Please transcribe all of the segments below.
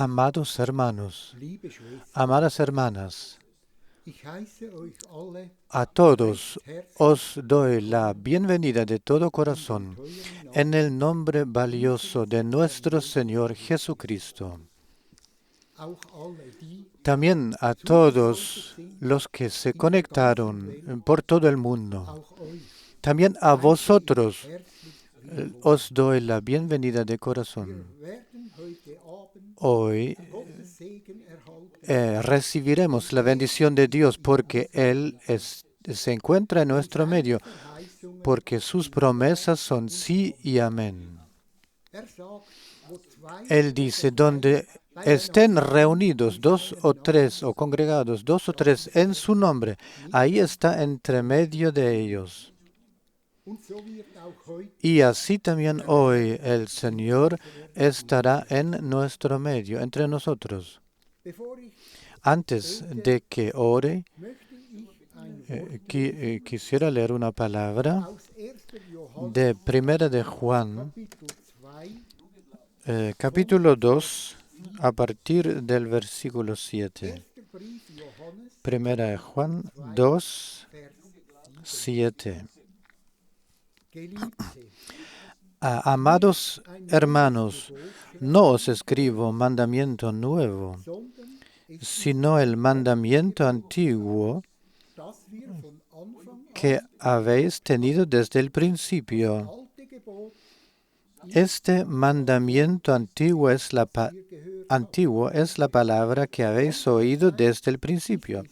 Amados hermanos, amadas hermanas, a todos os doy la bienvenida de todo corazón en el nombre valioso de nuestro Señor Jesucristo. También a todos los que se conectaron por todo el mundo. También a vosotros os doy la bienvenida de corazón. Hoy recibiremos la bendición de Dios porque Él se encuentra en nuestro medio, porque sus promesas son sí y amén. Él dice, donde estén reunidos dos o tres o congregados dos o tres en su nombre, ahí está entre medio de ellos. Y así también hoy el Señor estará en nuestro medio, entre nosotros. Antes de que ore, quisiera leer una palabra de Primera de Juan, capítulo 2, a partir del versículo 7. Primera de Juan 2, 7. Amados hermanos, no os escribo mandamiento nuevo, sino el mandamiento antiguo que habéis tenido desde el principio. Este mandamiento antiguo es la palabra que habéis oído desde el principio.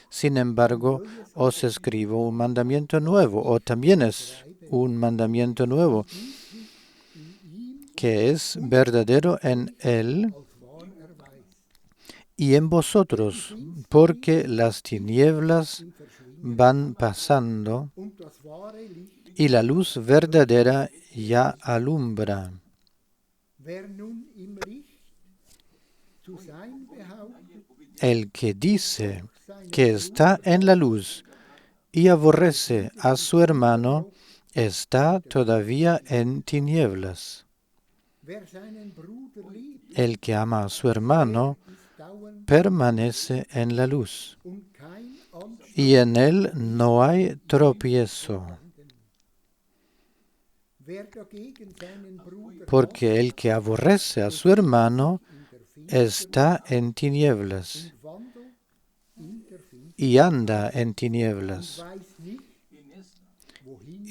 Sin embargo, os escribo un mandamiento nuevo, o también es un mandamiento nuevo, que es verdadero en Él y en vosotros, porque las tinieblas van pasando y la luz verdadera ya alumbra. El que dice que está en la luz y aborrece a su hermano, está todavía en tinieblas. El que ama a su hermano permanece en la luz, y en él no hay tropiezo. Porque el que aborrece a su hermano está en tinieblas y anda en tinieblas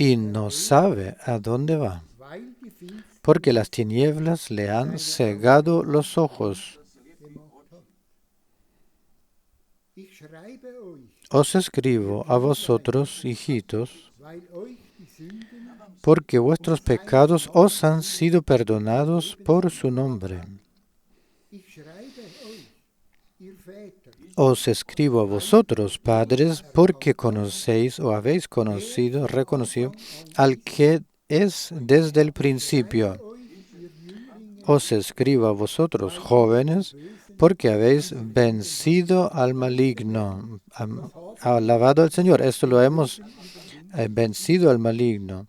y no sabe a dónde va, porque las tinieblas le han cegado los ojos. Os escribo a vosotros, hijitos, porque vuestros pecados os han sido perdonados por su nombre. Os escribo a vosotros, padres, porque conocéis o habéis reconocido al que es desde el principio. Os escribo a vosotros, jóvenes, porque habéis vencido al maligno. Alabado al Señor, esto lo hemos vencido al maligno.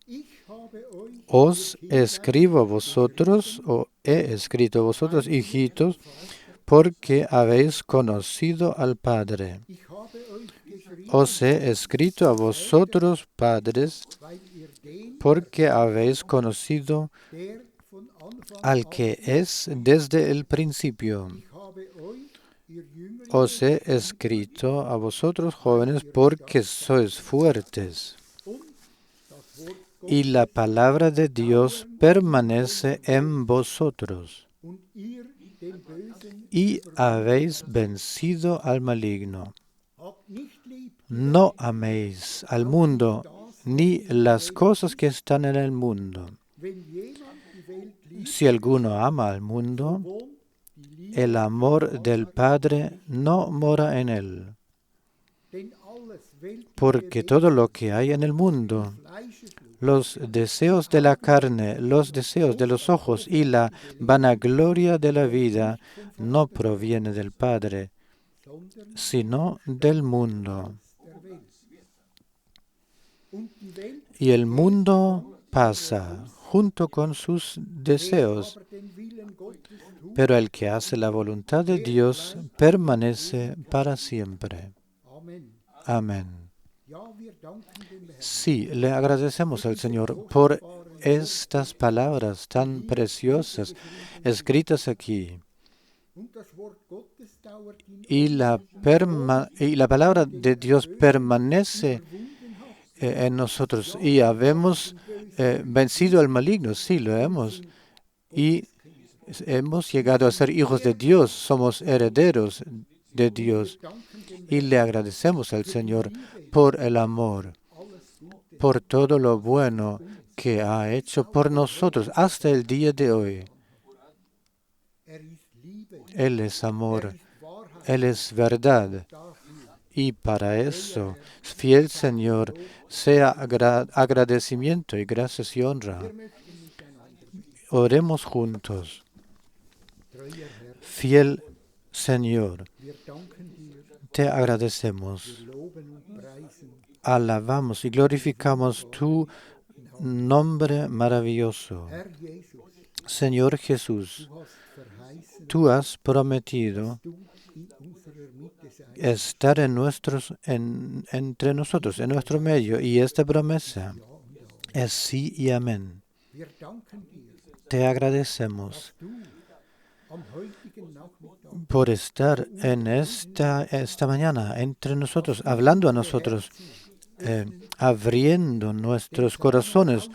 Os escribo a vosotros, o he escrito a vosotros, hijitos, porque habéis conocido al Padre. Os he escrito a vosotros, padres, porque habéis conocido al que es desde el principio. Os he escrito a vosotros, jóvenes, porque sois fuertes. Y la palabra de Dios permanece en vosotros. Y habéis vencido al maligno. No améis al mundo, ni las cosas que están en el mundo. Si alguno ama al mundo, el amor del Padre no mora en él. Porque todo lo que hay en el mundo, los deseos de la carne, los deseos de los ojos y la vanagloria de la vida, no proviene del Padre, sino del mundo. Y el mundo pasa junto con sus deseos. Pero el que hace la voluntad de Dios permanece para siempre. Amén. Sí, le agradecemos al Señor por estas palabras tan preciosas escritas aquí. Y la palabra de Dios permanece en nosotros. Y habemos vencido al maligno, sí, lo hemos. Y hemos llegado a ser hijos de Dios, somos herederos de Dios. Y le agradecemos al Señor por el amor, por todo lo bueno que ha hecho por nosotros hasta el día de hoy. Él es amor, Él es verdad. Y para eso, fiel Señor, sea agradecimiento y gracias y honra. Oremos juntos. Fiel Señor, te agradecemos, alabamos y glorificamos tu nombre maravilloso. Señor Jesús, tú has prometido estar entre nosotros, en nuestro medio, y esta promesa es sí y amén. Te agradecemos por estar en esta mañana entre nosotros, hablando a nosotros, abriendo nuestros corazones,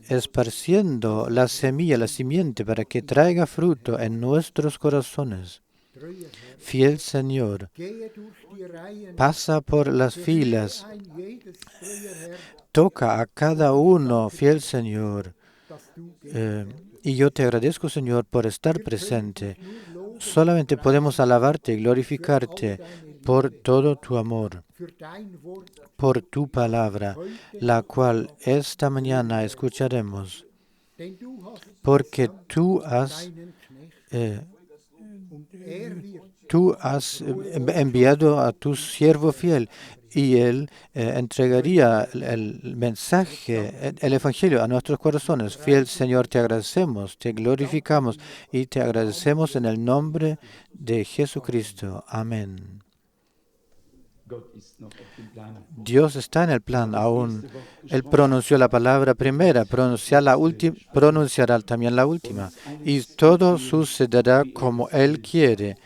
esparciendo la semilla, la simiente, para que traiga fruto en nuestros corazones. Fiel Señor, pasa por las filas, toca a cada uno, fiel Señor. Y yo te agradezco, Señor, por estar presente. Solamente podemos alabarte y glorificarte por todo tu amor, por tu palabra, la cual esta mañana escucharemos, porque tú has enviado a tu siervo fiel y él entregaría el mensaje, el evangelio a nuestros corazones. Fiel Señor, te agradecemos, te glorificamos y te agradecemos en el nombre de Jesucristo. Amén. Dios está en el plan aún. Él pronunció la palabra primera, pronunciará también la última. Y todo sucederá como Él quiere.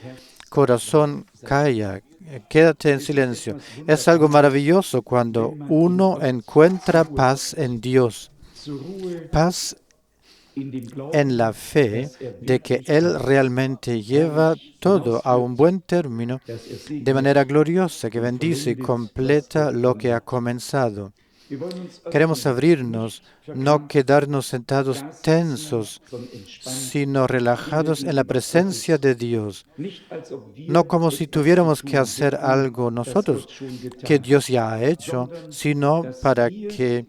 Corazón, calla, quédate en silencio. Es algo maravilloso cuando uno encuentra paz en Dios. Paz en la fe de que Él realmente lleva todo a un buen término de manera gloriosa, que bendice y completa lo que ha comenzado. Queremos abrirnos, no quedarnos sentados tensos, sino relajados en la presencia de Dios. No como si tuviéramos que hacer algo nosotros, que Dios ya ha hecho, sino para que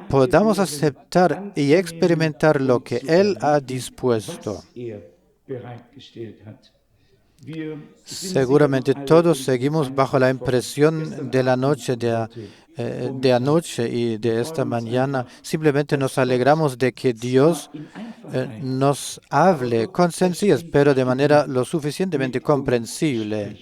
podamos aceptar y experimentar lo que Él ha dispuesto. Seguramente todos seguimos bajo la impresión de la noche de anoche y de esta mañana. Simplemente nos alegramos de que Dios nos hable con sencillez, pero de manera lo suficientemente comprensible.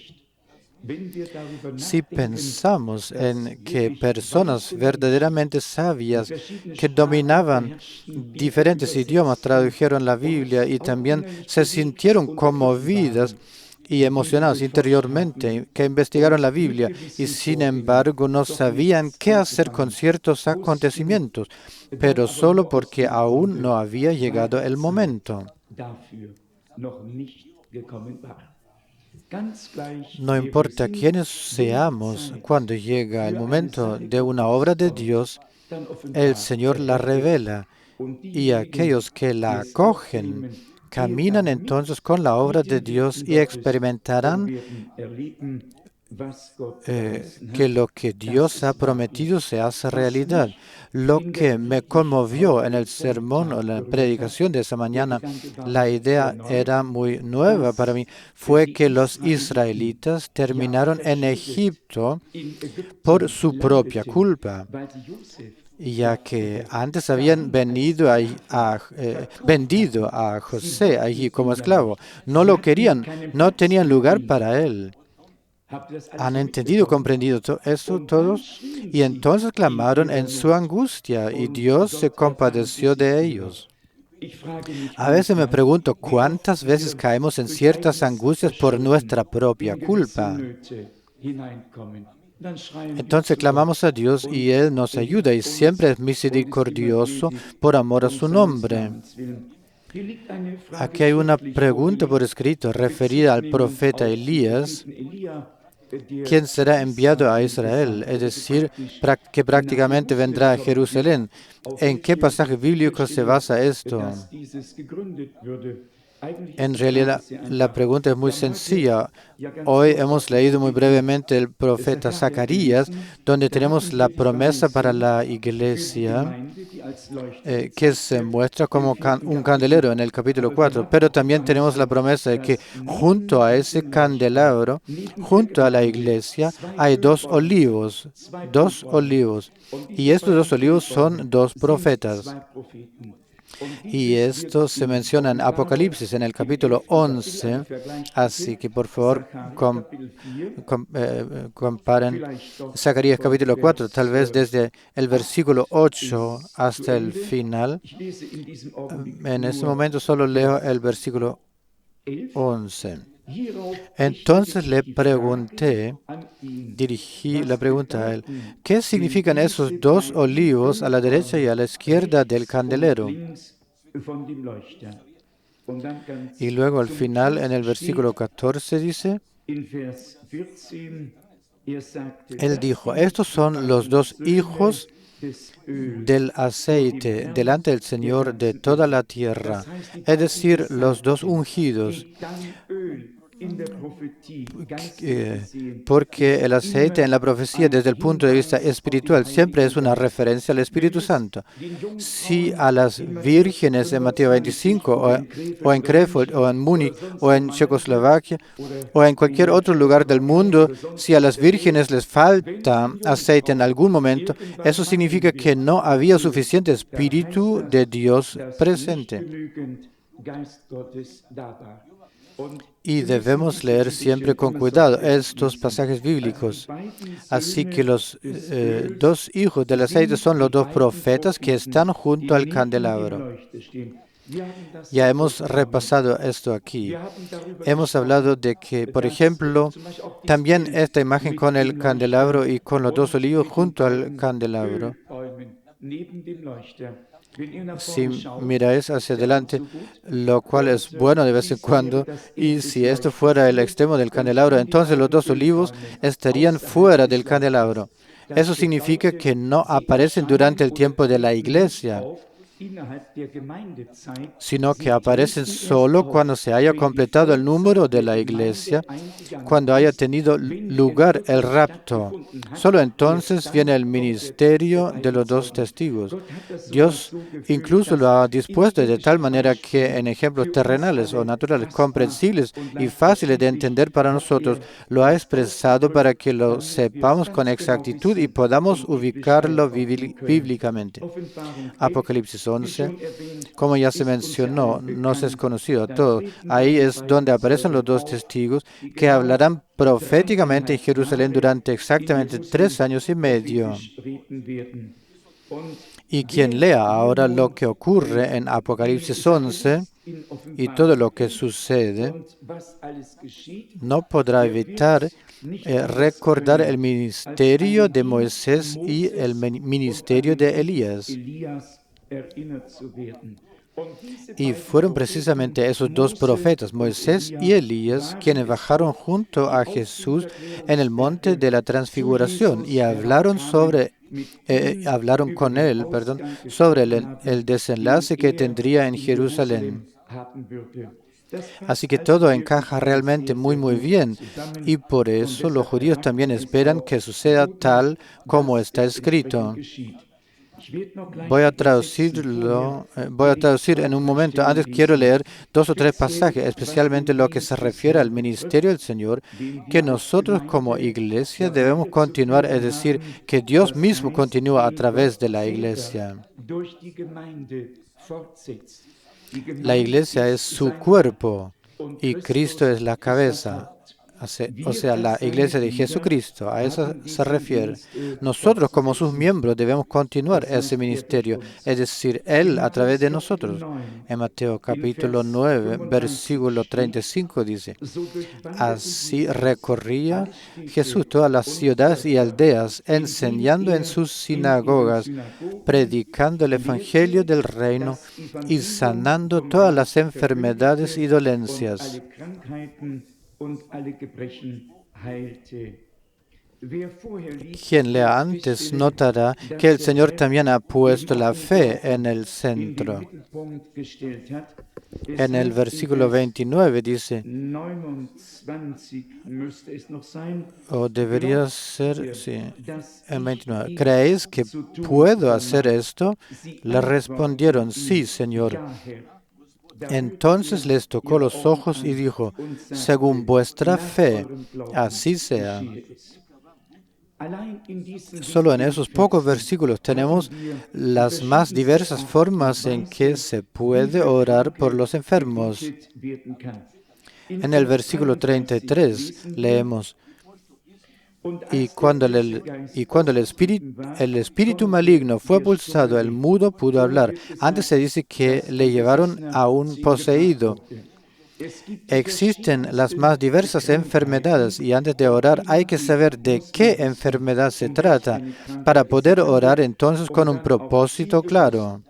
Si pensamos en que personas verdaderamente sabias que dominaban diferentes idiomas tradujeron la Biblia y también se sintieron conmovidas y emocionados interiormente, que investigaron la Biblia y sin embargo no sabían qué hacer con ciertos acontecimientos, pero solo porque aún no había llegado el momento. No importa quiénes seamos, cuando llega el momento de una obra de Dios, el Señor la revela y aquellos que la acogen caminan entonces con la obra de Dios y experimentarán que lo que Dios ha prometido se hace realidad. Lo que me conmovió en el sermón o la predicación de esa mañana, la idea era muy nueva para mí, fue que los israelitas terminaron en Egipto por su propia culpa, ya que antes habían vendido a José allí como esclavo. No lo querían, no tenían lugar para él. ¿Han entendido, comprendido eso todos? Y entonces clamaron en su angustia y Dios se compadeció de ellos. A veces me pregunto cuántas veces caemos en ciertas angustias por nuestra propia culpa. Entonces clamamos a Dios y Él nos ayuda y siempre es misericordioso por amor a su nombre. Aquí hay una pregunta por escrito referida al profeta Elías, quien será enviado a Israel, es decir, que prácticamente vendrá a Jerusalén. ¿En qué pasaje bíblico se basa esto? En realidad, la pregunta es muy sencilla. Hoy hemos leído muy brevemente el profeta Zacarías, donde tenemos la promesa para la iglesia, que se muestra como un candelero en el capítulo 4. Pero también tenemos la promesa de que junto a ese candelabro, junto a la iglesia, hay dos olivos. Dos olivos. Y estos dos olivos son dos profetas. Y esto se menciona en Apocalipsis, en el capítulo 11. Así que por favor comparen Zacarías capítulo 4, tal vez desde el versículo 8 hasta el final. En este momento solo leo el versículo 11. Entonces le pregunté, dirigí la pregunta a él, ¿qué significan esos dos olivos a la derecha y a la izquierda del candelero? Y luego al final, en el versículo 14 dice, él dijo, estos son los dos hijos del aceite delante del Señor de toda la tierra, es decir, los dos ungidos. Porque el aceite en la profecía desde el punto de vista espiritual siempre es una referencia al Espíritu Santo. Si a las vírgenes en Mateo 25 o en Krefeld o en Múnich o en Checoslovaquia o en cualquier otro lugar del mundo, si a las vírgenes les falta aceite en algún momento, eso significa que no había suficiente Espíritu de Dios presente. Y debemos leer siempre con cuidado estos pasajes bíblicos. Así que los dos hijos del aceite son los dos profetas que están junto al candelabro. Ya hemos repasado esto aquí. Hemos hablado de que, por ejemplo, también esta imagen con el candelabro y con los dos olivos junto al candelabro. Si miráis hacia adelante, lo cual es bueno de vez en cuando, y si esto fuera el extremo del candelabro, entonces los dos olivos estarían fuera del candelabro. Eso significa que no aparecen durante el tiempo de la iglesia, sino que aparecen solo cuando se haya completado el número de la iglesia, cuando haya tenido lugar el rapto. Solo entonces viene el ministerio de los dos testigos. Dios incluso lo ha dispuesto de tal manera que en ejemplos terrenales o naturales, comprensibles y fáciles de entender para nosotros, lo ha expresado para que lo sepamos con exactitud y podamos ubicarlo bíblicamente. Apocalipsis 11, como ya se mencionó, nos es conocido a todos. Ahí es donde aparecen los dos testigos que hablarán proféticamente en Jerusalén durante exactamente 3 años y medio. Y quien lea ahora lo que ocurre en Apocalipsis 11 y todo lo que sucede, no podrá evitar recordar el ministerio de Moisés y el ministerio de Elías. Y fueron precisamente esos dos profetas, Moisés y Elías, quienes bajaron junto a Jesús en el monte de la transfiguración y hablaron con él, sobre el desenlace que tendría en Jerusalén. Así que todo encaja realmente muy bien, y por eso los judíos también esperan que suceda tal como está escrito. Voy a traducir en un momento. Antes quiero leer 2 o 3 pasajes, especialmente lo que se refiere al ministerio del Señor, que nosotros como iglesia debemos continuar, es decir, que Dios mismo continúa a través de la iglesia. La iglesia es su cuerpo y Cristo es la cabeza. O sea, la iglesia de Jesucristo, a eso se refiere. Nosotros como sus miembros debemos continuar ese ministerio, es decir, Él a través de nosotros. En Mateo capítulo 9, versículo 35 dice, así recorría Jesús todas las ciudades y aldeas, enseñando en sus sinagogas, predicando el Evangelio del reino y sanando todas las enfermedades y dolencias. Quien lea antes notará que el Señor también ha puesto la fe en el centro. En el versículo 29 dice, o debería ser, sí, en 29, ¿creéis que puedo hacer esto? Le respondieron, sí, Señor. Entonces les tocó los ojos y dijo, según vuestra fe, así sea. Solo en esos pocos versículos tenemos las más diversas formas en que se puede orar por los enfermos. En el versículo 33 leemos, y cuando el espíritu maligno fue expulsado, el mudo pudo hablar. Antes se dice que le llevaron a un poseído. Existen las más diversas enfermedades y antes de orar hay que saber de qué enfermedad se trata para poder orar entonces con un propósito claro.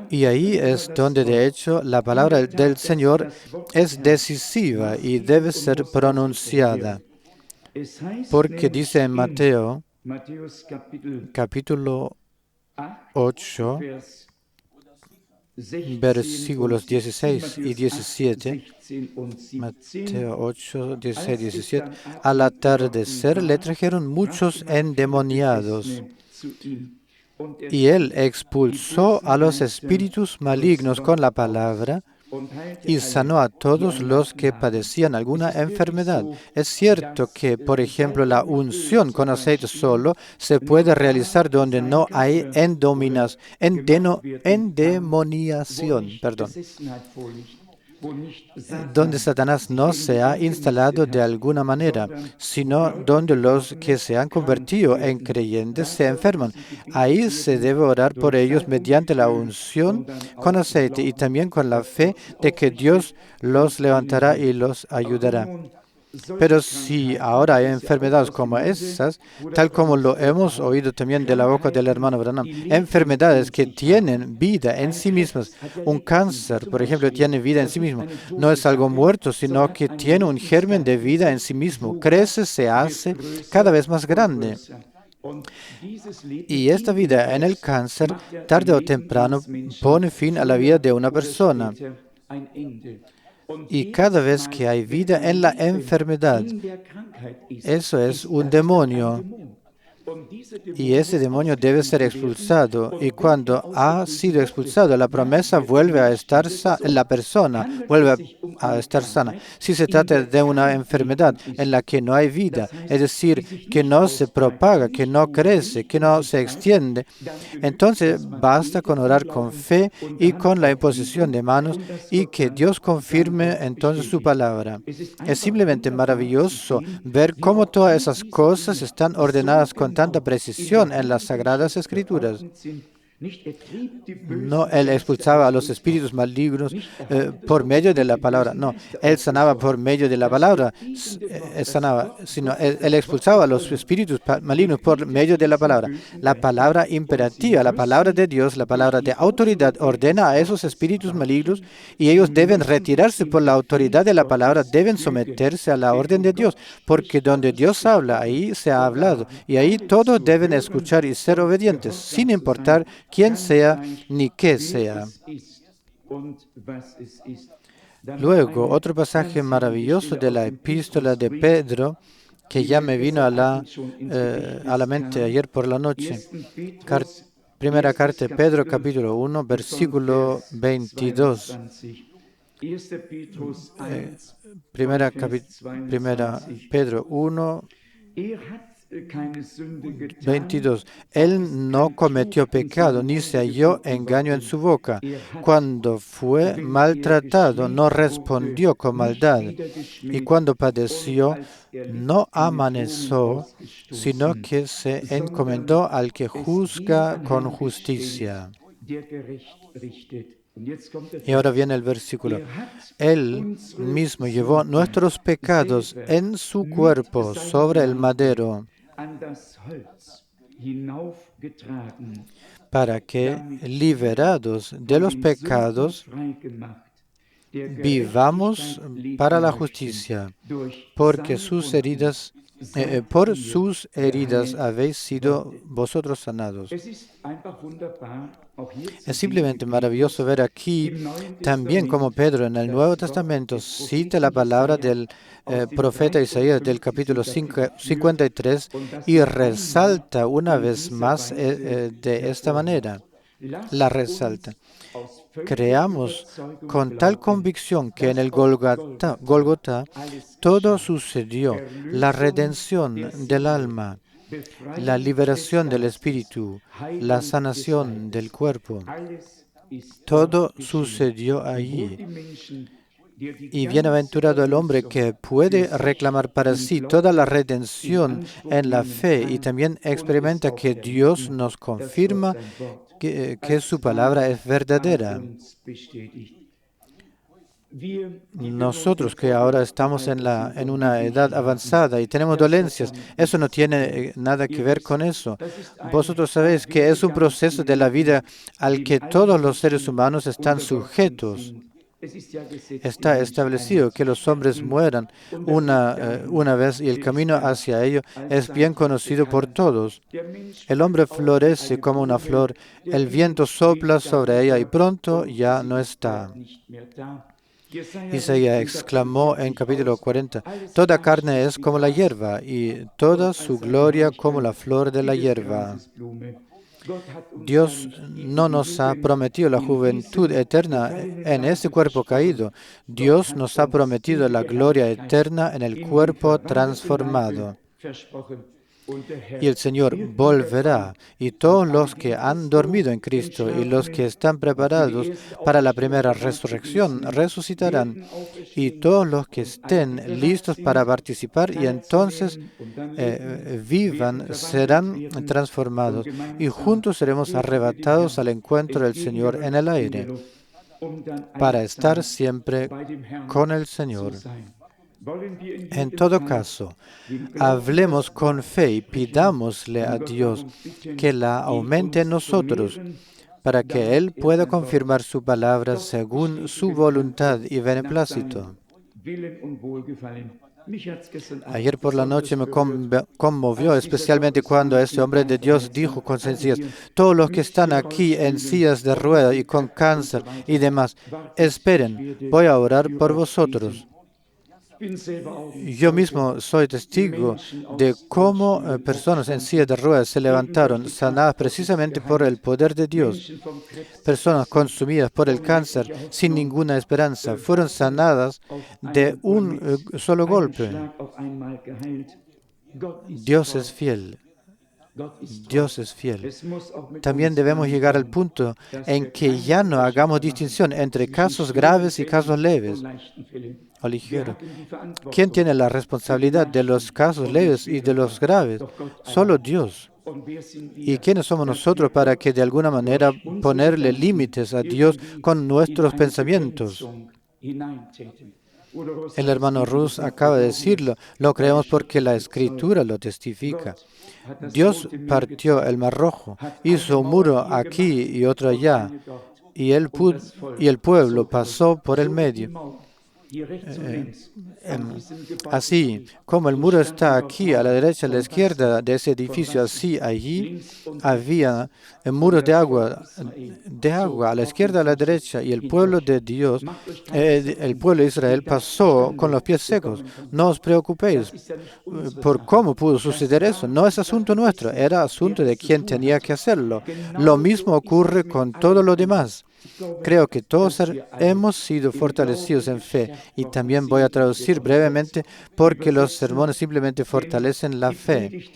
Y ahí es donde de hecho la palabra del Señor es decisiva y debe ser pronunciada. Porque dice en Mateo capítulo 8, versículos 16 y 17, Mateo 8, 16 y 17, al atardecer le trajeron muchos endemoniados y él expulsó a los espíritus malignos con la palabra y sanó a todos los que padecían alguna enfermedad. Es cierto que, por ejemplo, la unción con aceite solo se puede realizar donde no hay endemoniación, donde Satanás no se ha instalado de alguna manera, sino donde los que se han convertido en creyentes se enferman. Ahí se debe orar por ellos mediante la unción con aceite y también con la fe de que Dios los levantará y los ayudará. Pero si ahora hay enfermedades como esas, tal como lo hemos oído también de la boca del hermano Branham, enfermedades que tienen vida en sí mismas, un cáncer, por ejemplo, tiene vida en sí mismo, no es algo muerto, sino que tiene un germen de vida en sí mismo, crece, se hace cada vez más grande. Y esta vida en el cáncer, tarde o temprano, pone fin a la vida de una persona. Y cada vez que hay vida en la enfermedad, eso es un demonio. Y ese demonio debe ser expulsado. Y cuando ha sido expulsado, la promesa vuelve a estar la persona vuelve a estar sana. Si se trata de una enfermedad en la que no hay vida, es decir, que no se propaga, que no crece, que no se extiende, entonces basta con orar con fe y con la imposición de manos y que Dios confirme entonces su palabra. Es simplemente maravilloso ver cómo todas esas cosas están ordenadas con tanta precisión en las Sagradas Escrituras. No, él expulsaba a los espíritus malignos por medio de la palabra. No, él sanaba por medio de la palabra, sino él expulsaba a los espíritus malignos por medio de la palabra. La palabra imperativa, la palabra de Dios, la palabra de autoridad ordena a esos espíritus malignos y ellos deben retirarse por la autoridad de la palabra, deben someterse a la orden de Dios, porque donde Dios habla, ahí se ha hablado y ahí todos deben escuchar y ser obedientes, sin importar quién sea ni qué sea. Luego, otro pasaje maravilloso de la epístola de Pedro que ya me vino a la mente ayer por la noche. Primera carta de Pedro, capítulo 1, versículo 22. Primera Pedro 1, 22. Él no cometió pecado, ni se halló engaño en su boca. Cuando fue maltratado, no respondió con maldad. Y cuando padeció, no amaneció, sino que se encomendó al que juzga con justicia. Y ahora viene el versículo. Él mismo llevó nuestros pecados en su cuerpo sobre el madero, para que, liberados de los pecados, vivamos para la justicia, porque por sus heridas habéis sido vosotros sanados. Es simplemente maravilloso ver aquí también como Pedro en el Nuevo Testamento cita la palabra del profeta Isaías del capítulo 53 y resalta una vez más de esta manera. La resalta. Creamos con tal convicción que en el Gólgota todo sucedió, la redención del alma, la liberación del espíritu, la sanación del cuerpo. Todo sucedió allí. Y bienaventurado el hombre que puede reclamar para sí toda la redención en la fe y también experimenta que Dios nos confirma que su palabra es verdadera. Nosotros que ahora estamos en una edad avanzada y tenemos dolencias, eso no tiene nada que ver con eso. Vosotros sabéis que es un proceso de la vida al que todos los seres humanos están sujetos. Está establecido que los hombres mueran una vez y el camino hacia ello es bien conocido por todos. El hombre florece como una flor, el viento sopla sobre ella y pronto ya no está. Isaías exclamó en capítulo 40, toda carne es como la hierba y toda su gloria como la flor de la hierba. Dios no nos ha prometido la juventud eterna en este cuerpo caído. Dios nos ha prometido la gloria eterna en el cuerpo transformado. Y el Señor volverá, y todos los que han dormido en Cristo y los que están preparados para la primera resurrección resucitarán, y todos los que estén listos para participar y entonces vivan serán transformados, y juntos seremos arrebatados al encuentro del Señor en el aire, para estar siempre con el Señor. En todo caso, hablemos con fe y pidámosle a Dios que la aumente en nosotros para que Él pueda confirmar su palabra según su voluntad y beneplácito. Ayer por la noche me conmovió, especialmente cuando ese hombre de Dios dijo con sencillez, todos los que están aquí en sillas de ruedas y con cáncer y demás, esperen, voy a orar por vosotros. Yo mismo soy testigo de cómo personas en silla de ruedas se levantaron, sanadas precisamente por el poder de Dios. Personas consumidas por el cáncer sin ninguna esperanza fueron sanadas de un solo golpe. Dios es fiel. Dios es fiel. También debemos llegar al punto en que ya no hagamos distinción entre casos graves y casos leves o ligeros. ¿Quién tiene la responsabilidad de los casos leves y de los graves? Solo Dios. ¿Y quiénes somos nosotros para que de alguna manera ponerle límites a Dios con nuestros pensamientos? El hermano Rus acaba de decirlo, lo creemos porque la Escritura lo testifica. Dios partió el Mar Rojo, hizo un muro aquí y otro allá, y el pueblo pasó por el medio. Así como el muro está aquí a la derecha y a la izquierda de ese edificio, así allí había muros de agua a la izquierda y a la derecha, y el pueblo de Dios, el pueblo de Israel pasó con los pies secos. No os preocupéis por cómo pudo suceder eso. No es asunto nuestro, era asunto de quien tenía que hacerlo. Lo mismo ocurre con todo lo demás. Creo que todos hemos sido fortalecidos en fe, y también voy a traducir brevemente porque los sermones simplemente fortalecen la fe,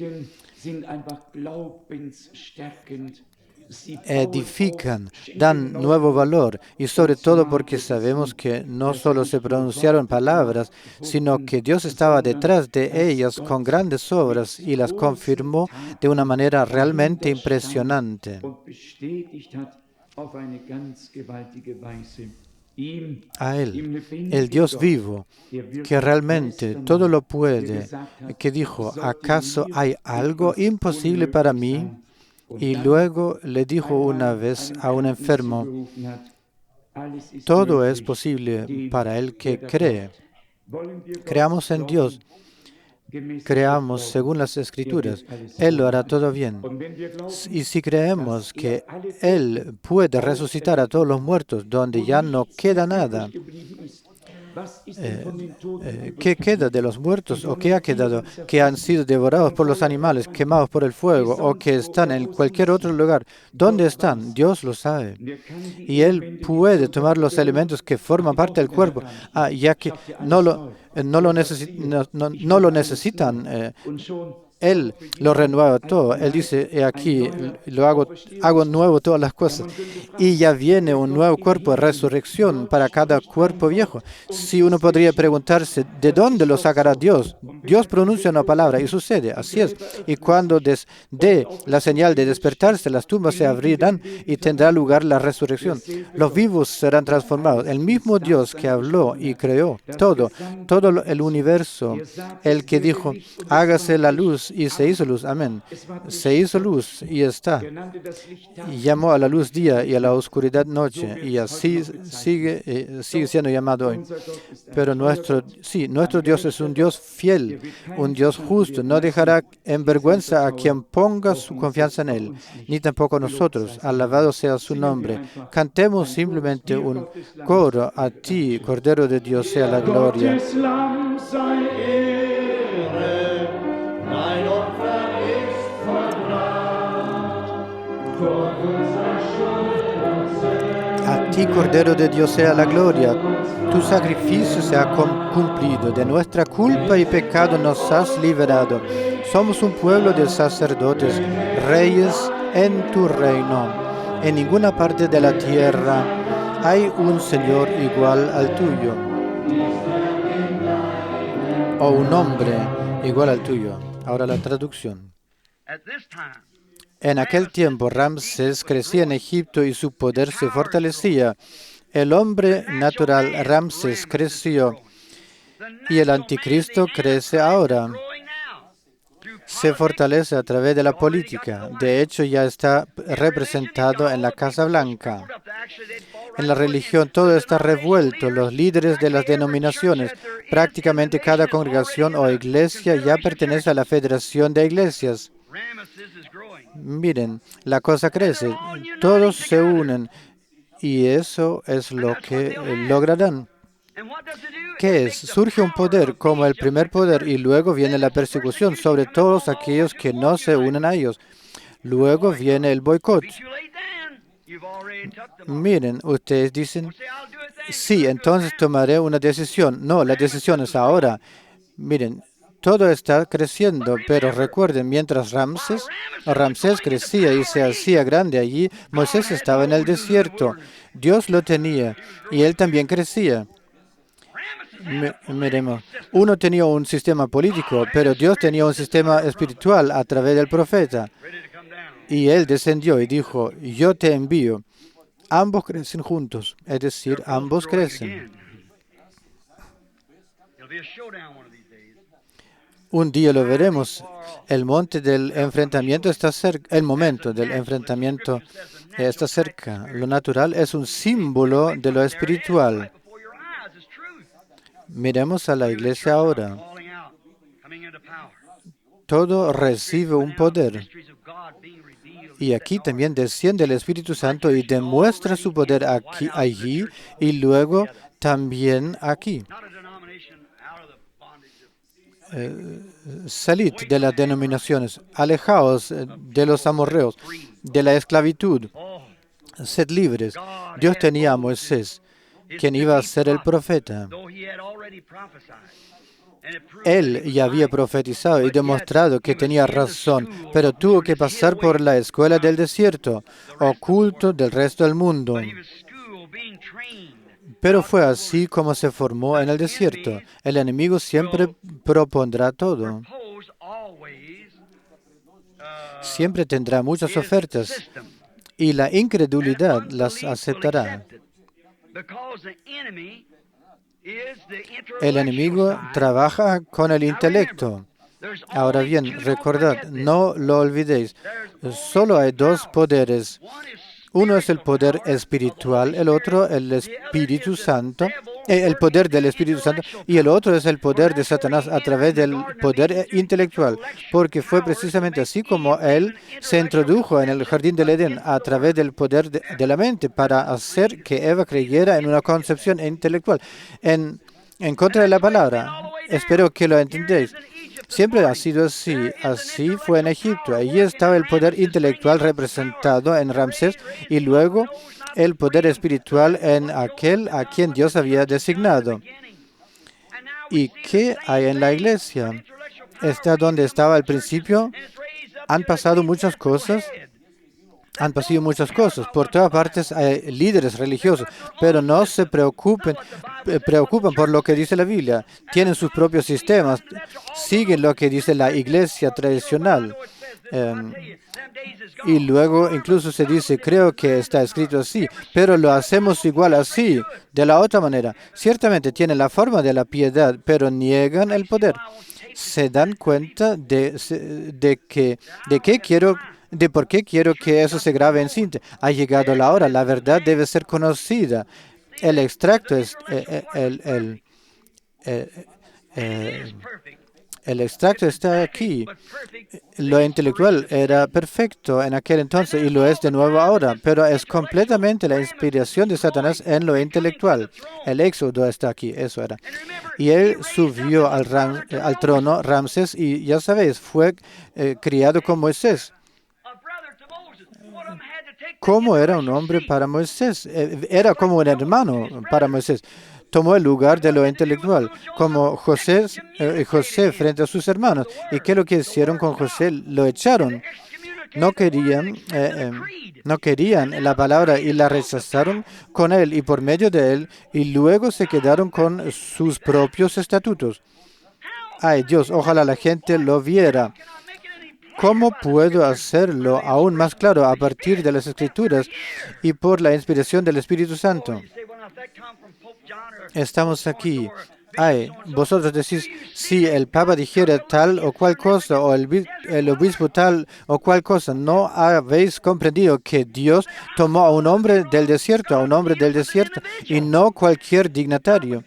edifican, dan nuevo valor, y sobre todo porque sabemos que no solo se pronunciaron palabras, sino que Dios estaba detrás de ellas con grandes obras y las confirmó de una manera realmente impresionante. A Él, el Dios vivo, que realmente todo lo puede, que dijo, ¿acaso hay algo imposible para mí? Y luego le dijo una vez a un enfermo, todo es posible para el que cree. Creamos en Dios, creamos según las Escrituras. Él lo hará todo bien. Y si creemos que Él puede resucitar a todos los muertos donde ya no queda nada, ¿qué queda de los muertos o qué ha quedado? Que han sido devorados por los animales, quemados por el fuego o que están en cualquier otro lugar. ¿Dónde están? Dios lo sabe. Y Él puede tomar los elementos que forman parte del cuerpo, ya que no lo necesitan. Él lo renueva todo. Él dice, he aquí, hago nuevo todas las cosas. Y ya viene un nuevo cuerpo de resurrección para cada cuerpo viejo. Si uno podría preguntarse, ¿de dónde lo sacará Dios? Dios pronuncia una palabra y sucede, así es. Y cuando dé la señal de despertarse, las tumbas se abrirán y tendrá lugar la resurrección. Los vivos serán transformados. El mismo Dios que habló y creó todo el universo, el que dijo, hágase la luz, y se hizo luz. Amén. Se hizo luz y está. Y llamó a la luz día y a la oscuridad noche. Y así sigue siendo llamado hoy. Pero nuestro Dios es un Dios fiel, un Dios justo. No dejará en vergüenza a quien ponga su confianza en Él, ni tampoco nosotros. Alabado sea su nombre. Cantemos simplemente un coro. A ti, Cordero de Dios, sea la gloria. A ti, Cordero de Dios, sea la gloria. Tu sacrificio se ha cumplido. De nuestra culpa y pecado nos has liberado. Somos un pueblo de sacerdotes, reyes en tu reino. En ninguna parte de la tierra hay un Señor igual al tuyo, o un hombre igual al tuyo. Ahora la traducción. En aquel tiempo Ramsés crecía en Egipto y su poder se fortalecía. El hombre natural Ramsés creció y el anticristo crece ahora. Se fortalece a través de la política. De hecho, ya está representado en la Casa Blanca. En la religión todo está revuelto. Los líderes de las denominaciones, prácticamente cada congregación o iglesia ya pertenece a la Federación de Iglesias. Miren, la cosa crece. Todos se unen y eso es lo que lograrán. ¿Qué es? Surge un poder como el primer poder y luego viene la persecución sobre todos aquellos que no se unen a ellos. Luego viene el boicot. Miren, ustedes dicen, sí, entonces tomaré una decisión. No, la decisión es ahora. Miren, todo está creciendo, pero recuerden, mientras Ramsés crecía y se hacía grande allí, Moisés estaba en el desierto. Dios lo tenía y él también crecía. Miremos, uno tenía un sistema político, pero Dios tenía un sistema espiritual a través del profeta. Y él descendió y dijo, yo te envío. Ambos crecen juntos, es decir, ambos crecen. Un día lo veremos. El monte del enfrentamiento está cerca. El momento del enfrentamiento está cerca. Lo natural es un símbolo de lo espiritual. Miremos a la iglesia ahora. Todo recibe un poder. Y aquí también desciende el Espíritu Santo y demuestra su poder aquí, allí y luego también aquí. Salid de las denominaciones, alejaos de los amorreos, de la esclavitud, sed libres. Dios tenía a Moisés, quien iba a ser el profeta. Él ya había profetizado y demostrado que tenía razón, pero tuvo que pasar por la escuela del desierto, oculto del resto del mundo. Pero fue así como se formó en el desierto. El enemigo siempre propondrá todo. Siempre tendrá muchas ofertas y la incredulidad las aceptará. El enemigo trabaja con el intelecto. Ahora bien, recordad, no lo olvidéis, solo hay dos poderes. Uno es el poder espiritual, el otro el Espíritu Santo, el poder del Espíritu Santo, y el otro es el poder de Satanás a través del poder intelectual, porque fue precisamente así como él se introdujo en el jardín del Edén a través del poder de la mente para hacer que Eva creyera en una concepción intelectual, en contra de la palabra. Espero que lo entendéis. Siempre ha sido así. Así fue en Egipto. Allí estaba el poder intelectual representado en Ramsés y luego el poder espiritual en aquel a quien Dios había designado. ¿Y qué hay en la iglesia? Está donde estaba al principio. Han pasado muchas cosas. Han pasado muchas cosas. Por todas partes hay líderes religiosos, pero no se preocupan por lo que dice la Biblia. Tienen sus propios sistemas, siguen lo que dice la iglesia tradicional. Y luego incluso se dice, creo que está escrito así, pero lo hacemos igual así, de la otra manera. Ciertamente tienen la forma de la piedad, pero niegan el poder. Se dan cuenta de por qué quiero que eso se grabe en cinta. Ha llegado la hora, la verdad debe ser conocida. El extracto es el extracto está aquí. Lo intelectual era perfecto en aquel entonces y lo es de nuevo ahora, pero es completamente la inspiración de Satanás en lo intelectual. El éxodo está aquí, eso era. Y él subió al trono Ramsés y ya sabéis, fue criado con Moisés. ¿Cómo era un hombre para Moisés? Era como un hermano para Moisés. Tomó el lugar de lo intelectual, como José frente a sus hermanos. ¿Y qué es lo que hicieron con José? Lo echaron. No querían la palabra y la rechazaron con él y por medio de él, y luego se quedaron con sus propios estatutos. Ay, Dios, ojalá la gente lo viera. ¿Cómo puedo hacerlo aún más claro a partir de las Escrituras y por la inspiración del Espíritu Santo? Estamos aquí. Ay, vosotros decís, si el Papa dijera tal o cual cosa, o el obispo tal o cual cosa, ¿no habéis comprendido que Dios tomó a un hombre del desierto, y no cualquier dignatario?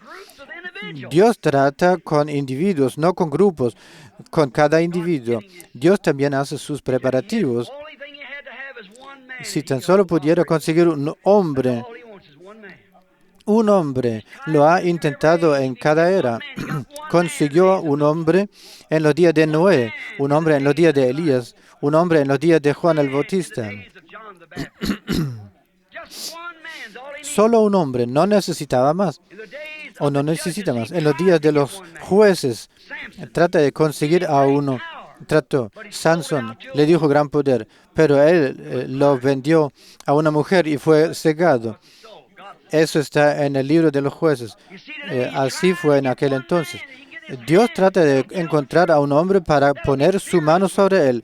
Dios trata con individuos, no con grupos, con cada individuo. Dios también hace sus preparativos. Si tan solo pudiera conseguir un hombre, lo ha intentado en cada era. Consiguió un hombre en los días de Noé, un hombre en los días de Elías, un hombre en los días de Juan el Bautista. Solo un hombre, no necesitaba más. O no necesita más. En los días de los jueces, trata de conseguir a uno. Sansón le dijo gran poder, pero él lo vendió a una mujer y fue cegado. Eso está en el libro de los jueces. Así fue en aquel entonces. Dios trata de encontrar a un hombre para poner su mano sobre él.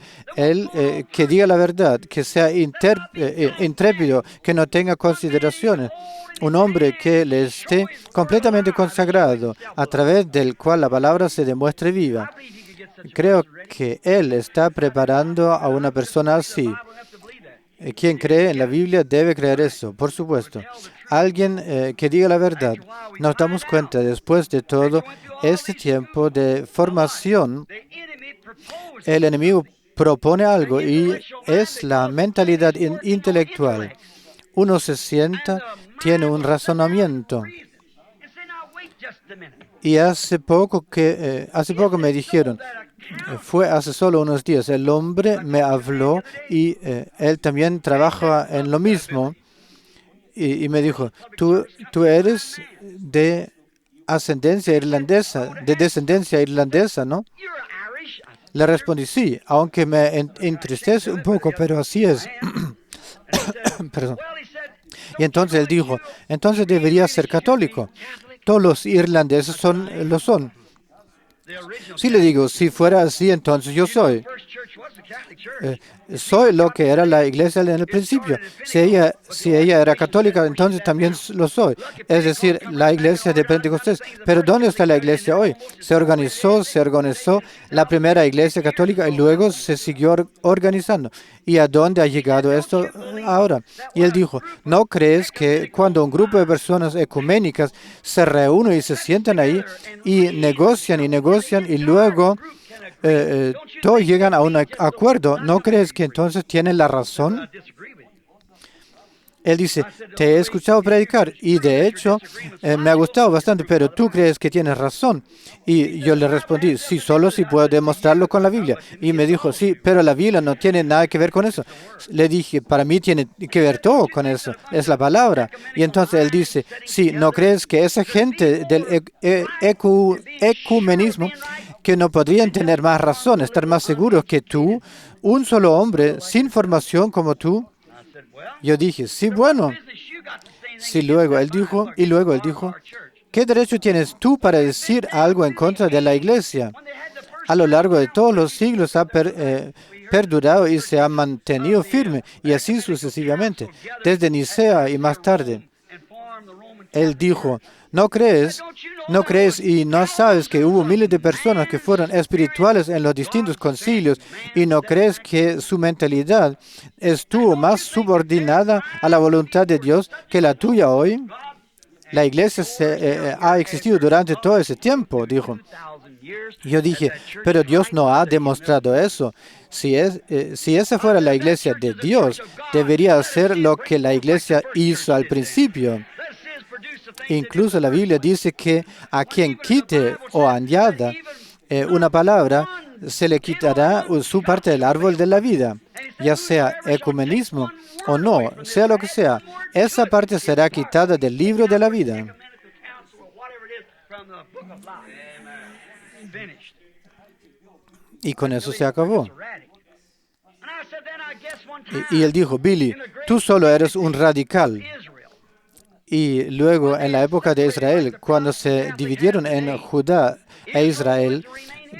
Que diga la verdad, que sea intrépido, que no tenga consideraciones. Un hombre que le esté completamente consagrado, a través del cual la palabra se demuestre viva. Creo que Él está preparando a una persona así. Quien cree en la Biblia debe creer eso, por supuesto. Alguien que diga la verdad. Nos damos cuenta, después de todo este tiempo de formación, el enemigo propone algo y es la mentalidad intelectual. Uno se sienta, tiene un razonamiento. Y hace poco me dijeron, fue hace solo unos días, el hombre me habló y él también trabaja en lo mismo y me dijo, tú eres de ascendencia irlandesa, de descendencia irlandesa, ¿no? Le respondí, sí, aunque me entristece un poco, pero así es. Perdón. Y entonces él dijo, entonces debería ser católico. Todos los irlandeses lo son. Sí, le digo, si fuera así, entonces yo soy. Soy lo que era la iglesia en el principio. Si ella era católica, entonces también lo soy. Es decir, la iglesia de Pentecostés. Pero ¿dónde está la iglesia hoy? Se organizó la primera iglesia católica y luego se siguió organizando. ¿Y a dónde ha llegado esto ahora? Y él dijo, ¿no crees que cuando un grupo de personas ecuménicas se reúnen y se sientan ahí y negocian y luego todos llegan a un acuerdo, ¿no crees que entonces tienen la razón? Él dice, te he escuchado predicar y de hecho me ha gustado bastante, pero tú crees que tienes razón. Y yo le respondí, sí, solo si puedo demostrarlo con la Biblia. Y me dijo, sí, pero la Biblia no tiene nada que ver con eso. Le dije, para mí tiene que ver todo con eso, es la palabra. Y entonces él dice, sí, ¿no crees que esa gente del ecumenismo que no podrían tener más razón, estar más seguros que tú, un solo hombre sin formación como tú? Yo dije, sí, bueno. Sí, luego él dijo, ¿qué derecho tienes tú para decir algo en contra de la iglesia? A lo largo de todos los siglos ha perdurado y se ha mantenido firme, y así sucesivamente, desde Nicea y más tarde. Él dijo, ¿no crees y no sabes que hubo miles de personas que fueron espirituales en los distintos concilios y no crees que su mentalidad estuvo más subordinada a la voluntad de Dios que la tuya hoy? La iglesia ha existido durante todo ese tiempo, dijo. Yo dije, pero Dios no ha demostrado eso. Si esa fuera la iglesia de Dios, debería hacer lo que la iglesia hizo al principio. Incluso la Biblia dice que a quien quite o añada una palabra, se le quitará su parte del árbol de la vida, ya sea ecumenismo o no, sea lo que sea. Esa parte será quitada del libro de la vida. Y con eso se acabó. Y él dijo, Billy, tú solo eres un radical. Y luego, en la época de Israel, cuando se dividieron en Judá e Israel,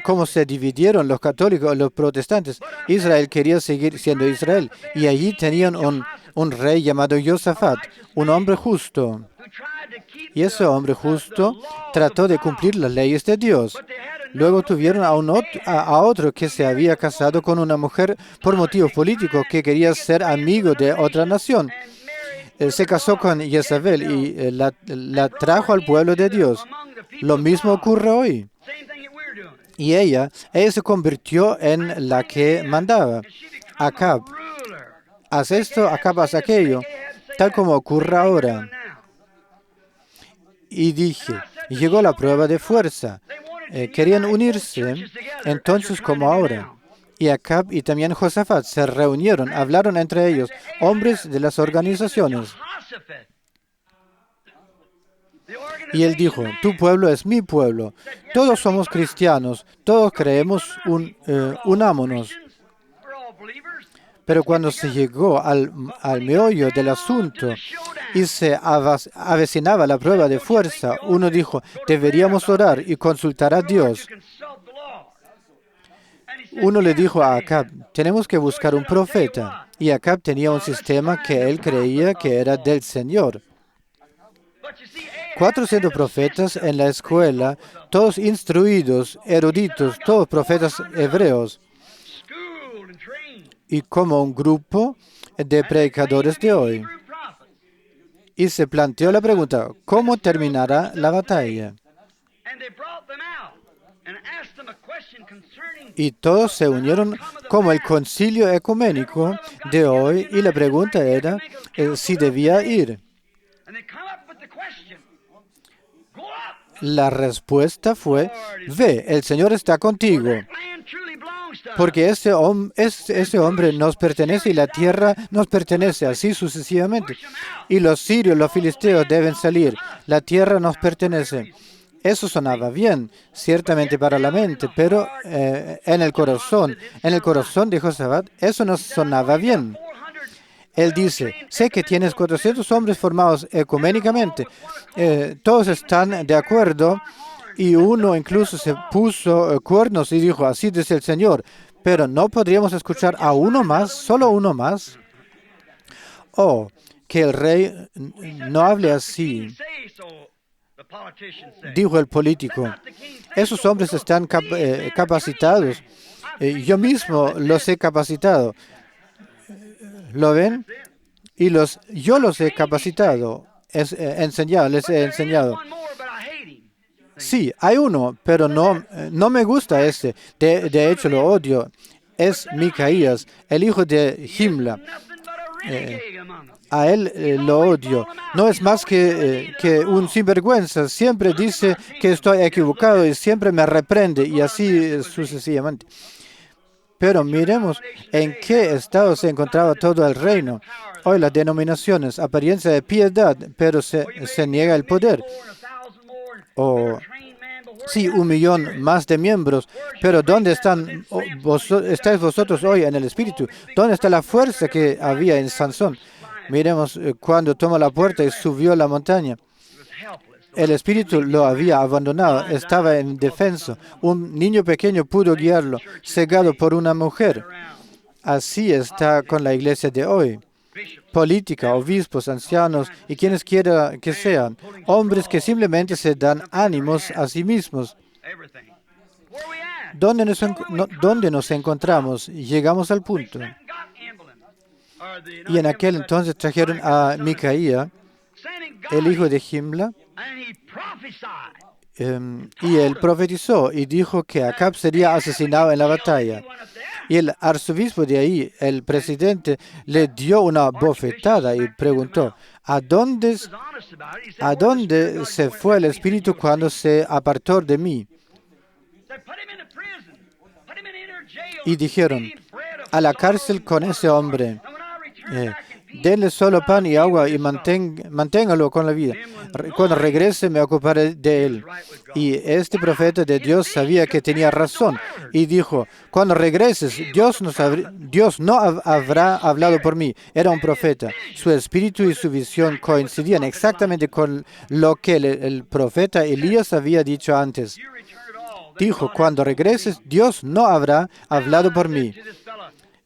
como se dividieron los católicos y los protestantes, Israel quería seguir siendo Israel. Y allí tenían un rey llamado Josafat, un hombre justo. Y ese hombre justo trató de cumplir las leyes de Dios. Luego tuvieron a otro que se había casado con una mujer por motivos políticos, que quería ser amigo de otra nación. Se casó con Jezabel y la trajo al pueblo de Dios. Lo mismo ocurre hoy. Y ella se convirtió en la que mandaba. Acab, haz esto, Acab, haz aquello, tal como ocurre ahora. Y dije, llegó la prueba de fuerza. Querían unirse, entonces como ahora. Y Acab y también Josafat se reunieron, hablaron entre ellos, hombres de las organizaciones. Y él dijo, tu pueblo es mi pueblo, todos somos cristianos, todos creemos, unámonos. Pero cuando se llegó al meollo del asunto y se avecinaba la prueba de fuerza, uno dijo, deberíamos orar y consultar a Dios. Uno le dijo a Acab, tenemos que buscar un profeta. Y Acab tenía un sistema que él creía que era del Señor. 400 profetas en la escuela, todos instruidos, eruditos, todos profetas hebreos. Y como un grupo de predicadores de hoy. Y se planteó la pregunta, ¿cómo terminará la batalla? Y todos se unieron como el concilio ecuménico de hoy y la pregunta era si debía ir. La respuesta fue, ve, el Señor está contigo, porque ese hombre nos pertenece y la tierra nos pertenece, así sucesivamente. Y los sirios, los filisteos deben salir, la tierra nos pertenece. Eso sonaba bien, ciertamente para la mente, pero en el corazón de Josafat, eso no sonaba bien. Él dice, sé que tienes 400 hombres formados ecuménicamente, todos están de acuerdo, y uno incluso se puso cuernos y dijo, así dice el Señor, pero ¿no podríamos escuchar a uno más, solo uno más? Oh, que el rey no hable así, dijo el político. Esos hombres están capacitados. Yo mismo los he capacitado. ¿Lo ven? Y yo los he capacitado, les he enseñado. Sí, hay uno, pero no me gusta ese. De hecho, lo odio. Es Micaías, el hijo de Jimla. A él lo odio. No es más que un sinvergüenza. Siempre dice que estoy equivocado y siempre me reprende y así sucesivamente. Pero miremos en qué estado se encontraba todo el reino. Hoy las denominaciones, apariencia de piedad, pero se niega el poder. O sí, 1.000.000 más de miembros, pero ¿dónde estáis vosotros hoy en el Espíritu? ¿Dónde está la fuerza que había en Sansón? Miremos cuando tomó la puerta y subió la montaña. El Espíritu lo había abandonado, estaba indefenso. Un niño pequeño pudo guiarlo, cegado por una mujer. Así está con la iglesia de hoy. Política, obispos, ancianos y quienes quiera que sean, hombres que simplemente se dan ánimos a sí mismos. ¿Dónde nos encontramos? Llegamos al punto. Y en aquel entonces trajeron a Micaía, el hijo de Jimla, y él profetizó y dijo que Acab sería asesinado en la batalla. Y el arzobispo de ahí, el presidente, le dio una bofetada y preguntó, ¿a dónde se fue el espíritu cuando se apartó de mí? Y dijeron, a la cárcel con ese hombre. Denle solo pan y agua y manténgalo con la vida. Cuando regrese me ocuparé de él. Y este profeta de Dios sabía que tenía razón y dijo, cuando regreses, Dios no habrá hablado por mí. Era un profeta. Su espíritu y su visión coincidían exactamente con lo que el profeta Elías había dicho antes. Dijo, cuando regreses, Dios no habrá hablado por mí.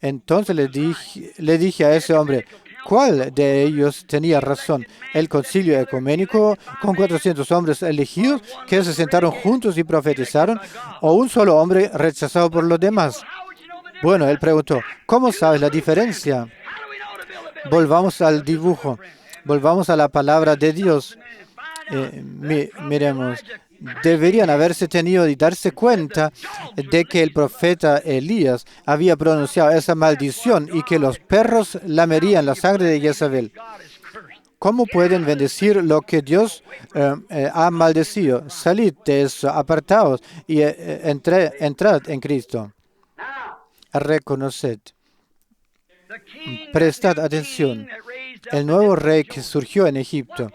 Entonces le dije a ese hombre, ¿cuál de ellos tenía razón? ¿El concilio ecuménico con 400 hombres elegidos que se sentaron juntos y profetizaron? ¿O un solo hombre rechazado por los demás? Bueno, él preguntó, ¿cómo sabes la diferencia? Volvamos al dibujo, volvamos a la palabra de Dios. Miremos. Deberían haberse tenido y darse cuenta de que el profeta Elías había pronunciado esa maldición y que los perros lamerían la sangre de Jezabel. ¿Cómo pueden bendecir lo que Dios ha maldecido? Salid de eso, apartaos y entrad en Cristo. Reconoced. Prestad atención. El nuevo rey que surgió en Egipto,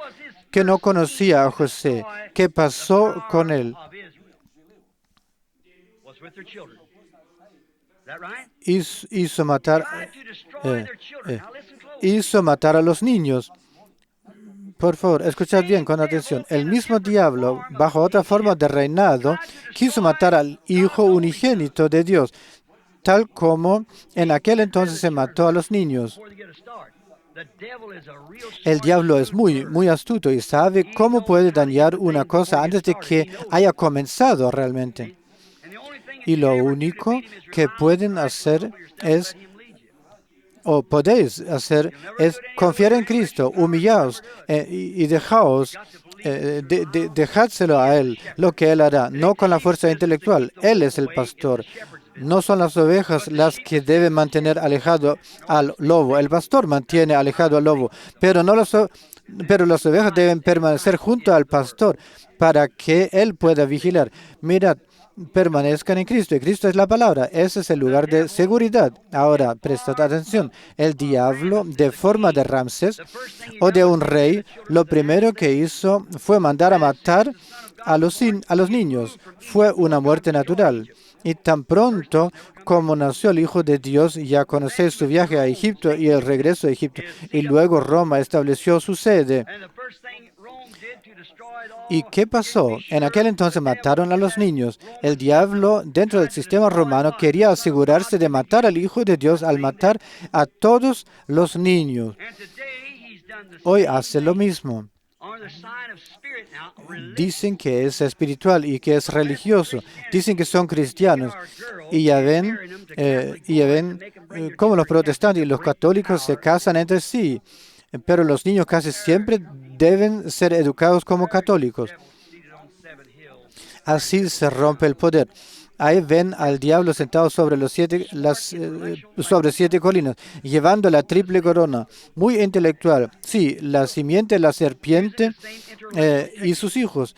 que no conocía a José, ¿qué pasó con él? Hizo matar a los niños. Por favor, escuchad bien con atención. El mismo diablo, bajo otra forma de reinado, quiso matar al Hijo unigénito de Dios, tal como en aquel entonces se mató a los niños. El diablo es muy astuto y sabe cómo puede dañar una cosa antes de que haya comenzado realmente. Y lo único que pueden hacer es o podéis hacer es confiar en Cristo, humillaos y dejaos, dejádselo a Él, lo que Él hará, no con la fuerza intelectual. Él es el pastor. No son las ovejas las que deben mantener alejado al lobo. El pastor mantiene alejado al lobo, pero pero las ovejas deben permanecer junto al pastor para que Él pueda vigilar. Mirad, permanezcan en Cristo. Y Cristo es la palabra. Ese es el lugar de seguridad. Ahora, prestad atención. El diablo, de forma de Ramsés o de un rey, lo primero que hizo fue mandar a matar a los niños. Fue una muerte natural. Y tan pronto como nació el Hijo de Dios, ya conocéis su viaje a Egipto y el regreso a Egipto. Y luego Roma estableció su sede. ¿Y qué pasó? En aquel entonces mataron a los niños. El diablo, dentro del sistema romano, quería asegurarse de matar al Hijo de Dios al matar a todos los niños. Hoy hace lo mismo. Dicen que es espiritual y que es religioso. Dicen que son cristianos. Y ya ven cómo los protestantes y los católicos se casan entre sí. Pero los niños casi siempre deben ser educados como católicos. Así se rompe el poder. Ahí ven al diablo sentado sobre sobre 7 colinas, llevando la triple corona. Muy intelectual. Sí, la simiente, la serpiente y sus hijos.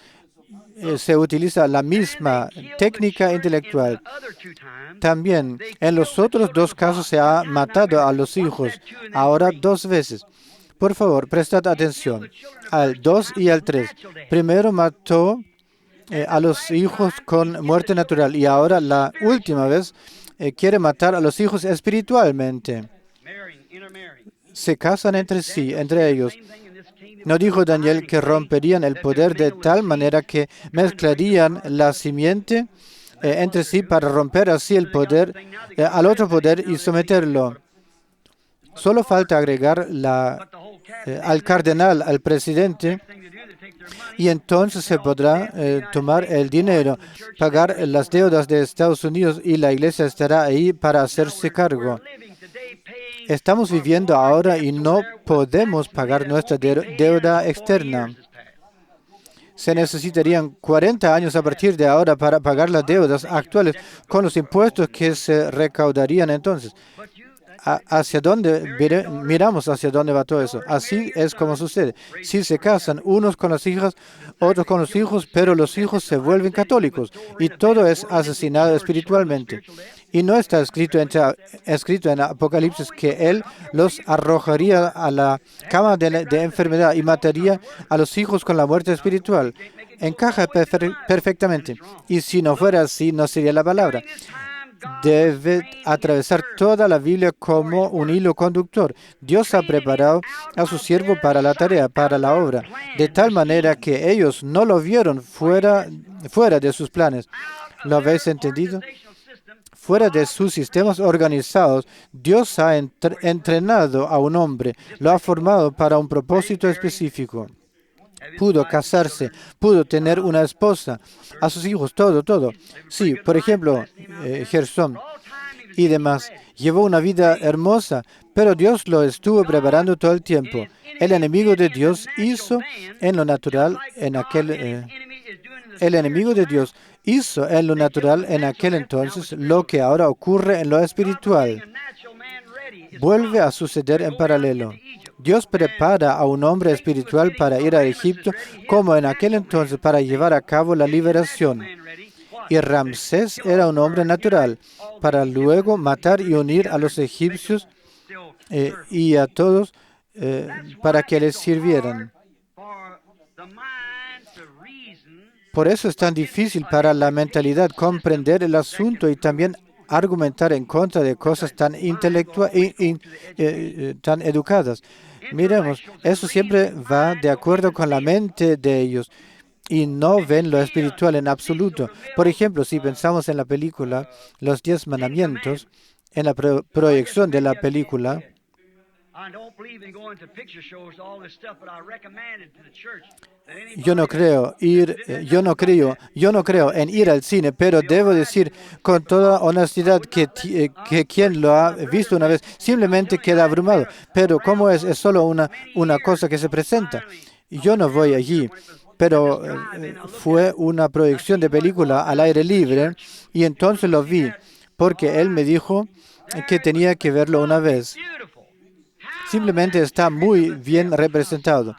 Se utiliza la misma técnica intelectual. También en los otros 2 casos se ha matado a los hijos. Ahora 2 veces. Por favor, prestad atención al 2 y al 3. Primero mató a los hijos con muerte natural y ahora la última vez quiere matar a los hijos espiritualmente. Se casan entre sí, entre ellos. ¿No dijo Daniel que romperían el poder de tal manera que mezclarían la simiente entre sí para romper así el poder al otro poder y someterlo? Solo falta agregar al cardenal, al presidente, y entonces se podrá tomar el dinero, pagar las deudas de Estados Unidos y la iglesia estará ahí para hacerse cargo. Estamos viviendo ahora y no podemos pagar nuestra deuda externa. Se necesitarían 40 años a partir de ahora para pagar las deudas actuales con los impuestos que se recaudarían entonces. ¿Hacia dónde miramos? ¿Hacia dónde va todo eso? Así es como sucede. Si se casan unos con las hijas, otros con los hijos, pero los hijos se vuelven católicos y todo es asesinado espiritualmente. Y no está escrito en Apocalipsis que Él los arrojaría a la cama de enfermedad y mataría a los hijos con la muerte espiritual. Encaja perfectamente. Y si no fuera así, no sería la palabra. Debe atravesar toda la Biblia como un hilo conductor. Dios ha preparado a su siervo para la tarea, para la obra, de tal manera que ellos no lo vieron fuera de sus planes. ¿Lo habéis entendido? Fuera de sus sistemas organizados, Dios ha entrenado a un hombre, lo ha formado para un propósito específico. Pudo casarse, pudo tener una esposa, a sus hijos, todo. Sí, por ejemplo, Gersón y demás. Llevó una vida hermosa, pero Dios lo estuvo preparando todo el tiempo. El enemigo de Dios hizo en lo natural el enemigo de Dios hizo en lo natural en aquel entonces lo que ahora ocurre en lo espiritual. Vuelve a suceder en paralelo. Dios prepara a un hombre espiritual para ir a Egipto, como en aquel entonces para llevar a cabo la liberación. Y Ramsés era un hombre natural, para luego matar y unir a los egipcios y a todos para que les sirvieran. Por eso es tan difícil para la mentalidad comprender el asunto y también argumentar en contra de cosas tan tan educadas. Miremos, eso siempre va de acuerdo con la mente de ellos y no ven lo espiritual en absoluto. Por ejemplo, si pensamos en la película Los 10 Mandamientos, en la proyección de la película, Yo no creo en ir al cine, pero debo decir con toda honestidad que quien lo ha visto una vez simplemente queda abrumado. Pero ¿cómo es? Es solo una cosa que se presenta. Y yo no voy allí, pero fue una proyección de película al aire libre y entonces lo vi porque él me dijo que tenía que verlo una vez. Simplemente está muy bien representado.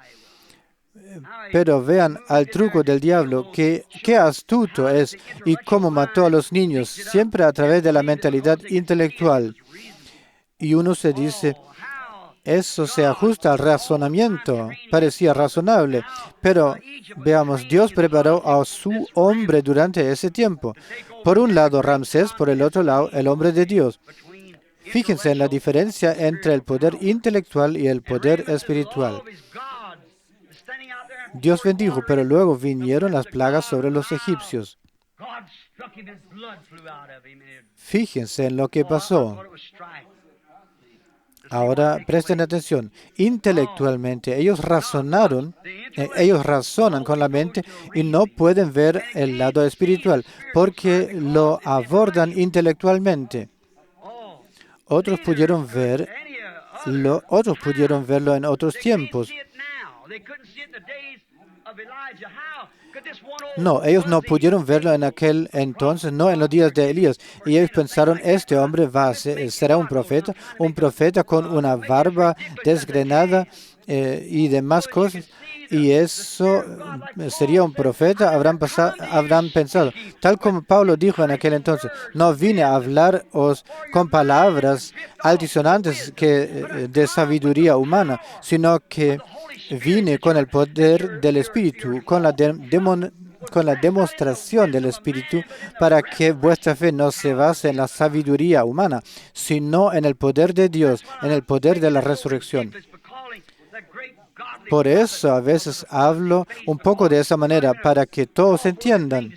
Pero vean al truco del diablo, qué astuto es y cómo mató a los niños, siempre a través de la mentalidad intelectual. Y uno se dice, eso se ajusta al razonamiento, parecía razonable. Pero veamos, Dios preparó a su hombre durante ese tiempo. Por un lado Ramsés, por el otro lado el hombre de Dios. Fíjense en la diferencia entre el poder intelectual y el poder espiritual. Dios bendijo, pero luego vinieron las plagas sobre los egipcios. Fíjense en lo que pasó. Ahora presten atención. Intelectualmente, ellos razonan con la mente y no pueden ver el lado espiritual porque lo abordan intelectualmente. Otros pudieron verlo en otros tiempos. No, ellos no pudieron verlo en aquel entonces, no en los días de Elías. Y ellos pensaron, este hombre será un profeta con una barba desgrenada y demás cosas. Y eso sería un profeta, habrán pensado. Tal como Pablo dijo en aquel entonces, no vine a hablaros con palabras altisonantes de sabiduría humana, sino que vine con el poder del Espíritu, con la demostración del Espíritu, para que vuestra fe no se base en la sabiduría humana, sino en el poder de Dios, en el poder de la resurrección. Por eso a veces hablo un poco de esa manera, para que todos entiendan.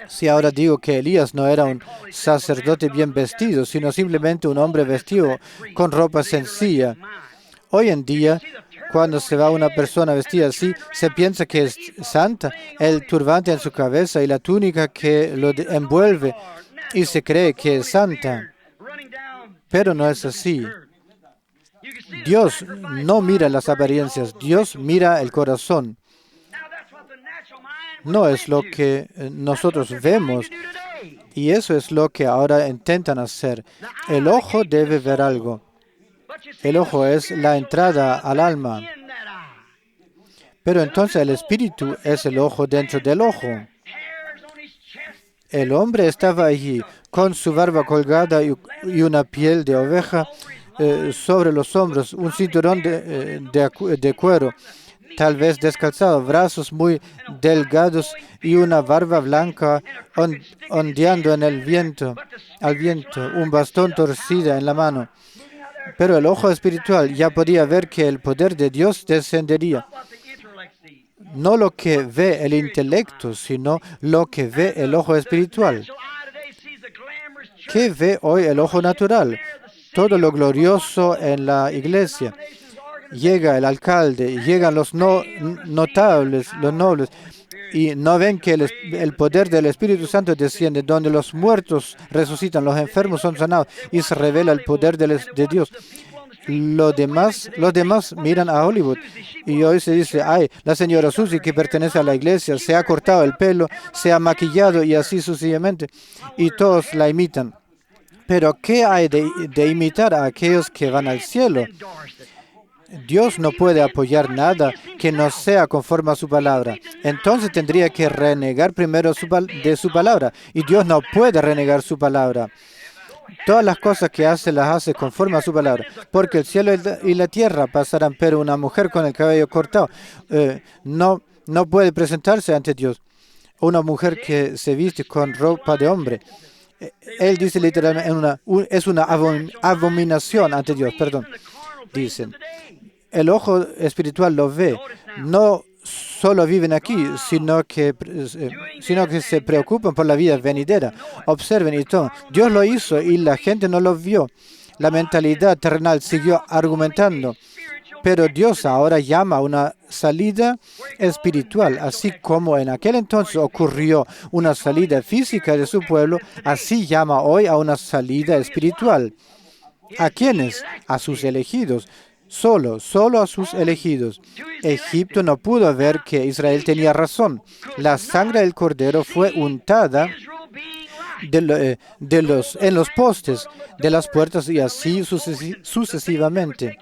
Si ahora digo que Elías no era un sacerdote bien vestido, sino simplemente un hombre vestido con ropa sencilla. Hoy en día, cuando se va una persona vestida así, se piensa que es santa, el turbante en su cabeza y la túnica que lo envuelve, y se cree que es santa. Pero no es así. Dios no mira las apariencias, Dios mira el corazón. No es lo que nosotros vemos, y eso es lo que ahora intentan hacer. El ojo debe ver algo. El ojo es la entrada al alma. Pero entonces el espíritu es el ojo dentro del ojo. El hombre estaba allí con su barba colgada y una piel de oveja sobre los hombros, un cinturón de cuero, tal vez descalzado, brazos muy delgados y una barba blanca ondeando en el viento, un bastón torcido en la mano. Pero el ojo espiritual ya podía ver que el poder de Dios descendería. No lo que ve el intelecto, sino lo que ve el ojo espiritual. ¿Qué ve hoy el ojo natural? Todo lo glorioso en la iglesia. Llega el alcalde, llegan los notables, los nobles, y no ven que el poder del Espíritu Santo desciende, donde los muertos resucitan, los enfermos son sanados, y se revela el poder de Dios. Los demás miran a Hollywood y hoy se dice, ay, la señora Susie que pertenece a la iglesia se ha cortado el pelo, se ha maquillado y así sucesivamente, y todos la imitan. Pero ¿qué hay de imitar a aquellos que van al cielo? Dios no puede apoyar nada que no sea conforme a su palabra. Entonces tendría que renegar primero de su palabra, y Dios no puede renegar su palabra. Todas las cosas que hace, las hace conforme a su palabra. Porque el cielo y la tierra pasarán, pero una mujer con el cabello cortado no puede presentarse ante Dios. Una mujer que se viste con ropa de hombre. Él dice literalmente, es una abominación ante Dios, dicen. El ojo espiritual lo ve. No solo viven aquí, sino que se preocupan por la vida venidera. Observen y todo. Dios lo hizo y la gente no lo vio. La mentalidad terrenal siguió argumentando, pero Dios ahora llama a una salida espiritual, así como en aquel entonces ocurrió una salida física de su pueblo, así llama hoy a una salida espiritual. ¿A quiénes? A sus elegidos. Solo a sus elegidos. Egipto no pudo ver que Israel tenía razón. La sangre del cordero fue untada en los postes de las puertas y así sucesivamente.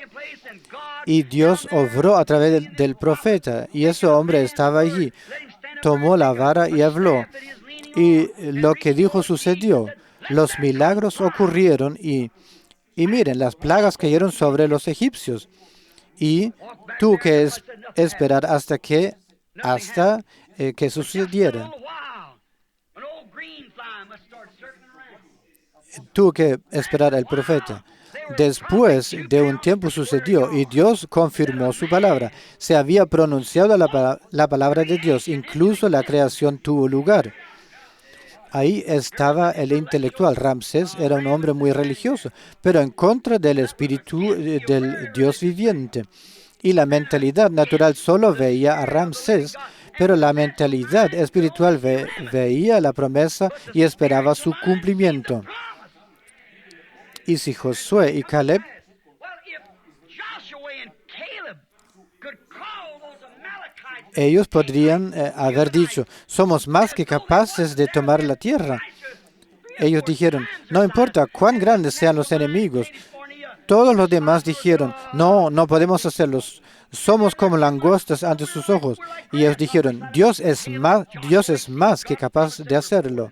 Y Dios obró a través del profeta y ese hombre estaba allí. Tomó la vara y habló. Y lo que dijo sucedió. Los milagros ocurrieron y miren, las plagas cayeron sobre los egipcios. Y tuvo que esperar hasta que sucediera. Tuvo que esperar al profeta. Después de un tiempo sucedió y Dios confirmó su palabra. Se había pronunciado la palabra de Dios. Incluso la creación tuvo lugar. Ahí estaba el intelectual. Ramsés era un hombre muy religioso, pero en contra del espíritu del Dios viviente. Y la mentalidad natural solo veía a Ramsés, pero la mentalidad espiritual veía la promesa y esperaba su cumplimiento. Y si Josué y Caleb ellos podrían haber dicho, somos más que capaces de tomar la tierra. Ellos dijeron, no importa cuán grandes sean los enemigos. Todos los demás dijeron, no podemos hacerlo. Somos como langostas ante sus ojos. Y ellos dijeron, Dios es más que capaz de hacerlo.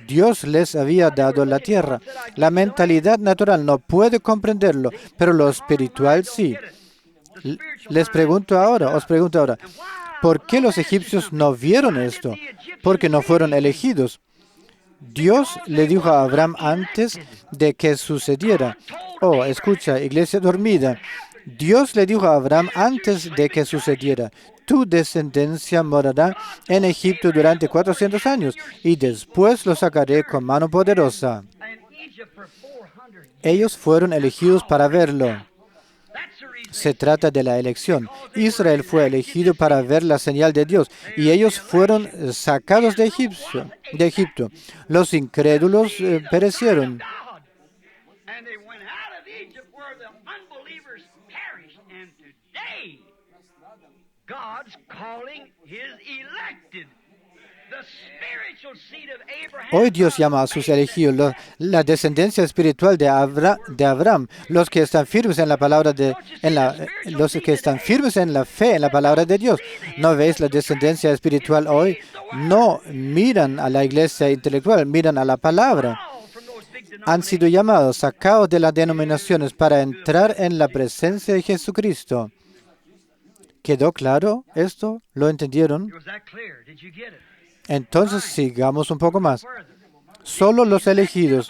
Dios les había dado la tierra. La mentalidad natural no puede comprenderlo, pero lo espiritual sí. Os pregunto ahora, ¿por qué los egipcios no vieron esto? Porque no fueron elegidos. Dios le dijo a Abraham antes de que sucediera. Oh, escucha, iglesia dormida. Dios le dijo a Abraham antes de que sucediera. Tu descendencia morará en Egipto durante 400 años y después lo sacaré con mano poderosa. Ellos fueron elegidos para verlo. Se trata de la elección. Israel fue elegido para ver la señal de Dios y ellos fueron sacados de Egipto. Los incrédulos perecieron. Hoy Dios llama a sus elegidos, la descendencia espiritual de Abraham, los que están firmes en la palabra los que están firmes en la fe, en la palabra de Dios. ¿No veis la descendencia espiritual hoy? No miran a la iglesia intelectual, miran a la palabra. Han sido llamados, sacados de las denominaciones para entrar en la presencia de Jesucristo. ¿Quedó claro esto? ¿Lo entendieron? Entonces sigamos un poco más. Solo los elegidos,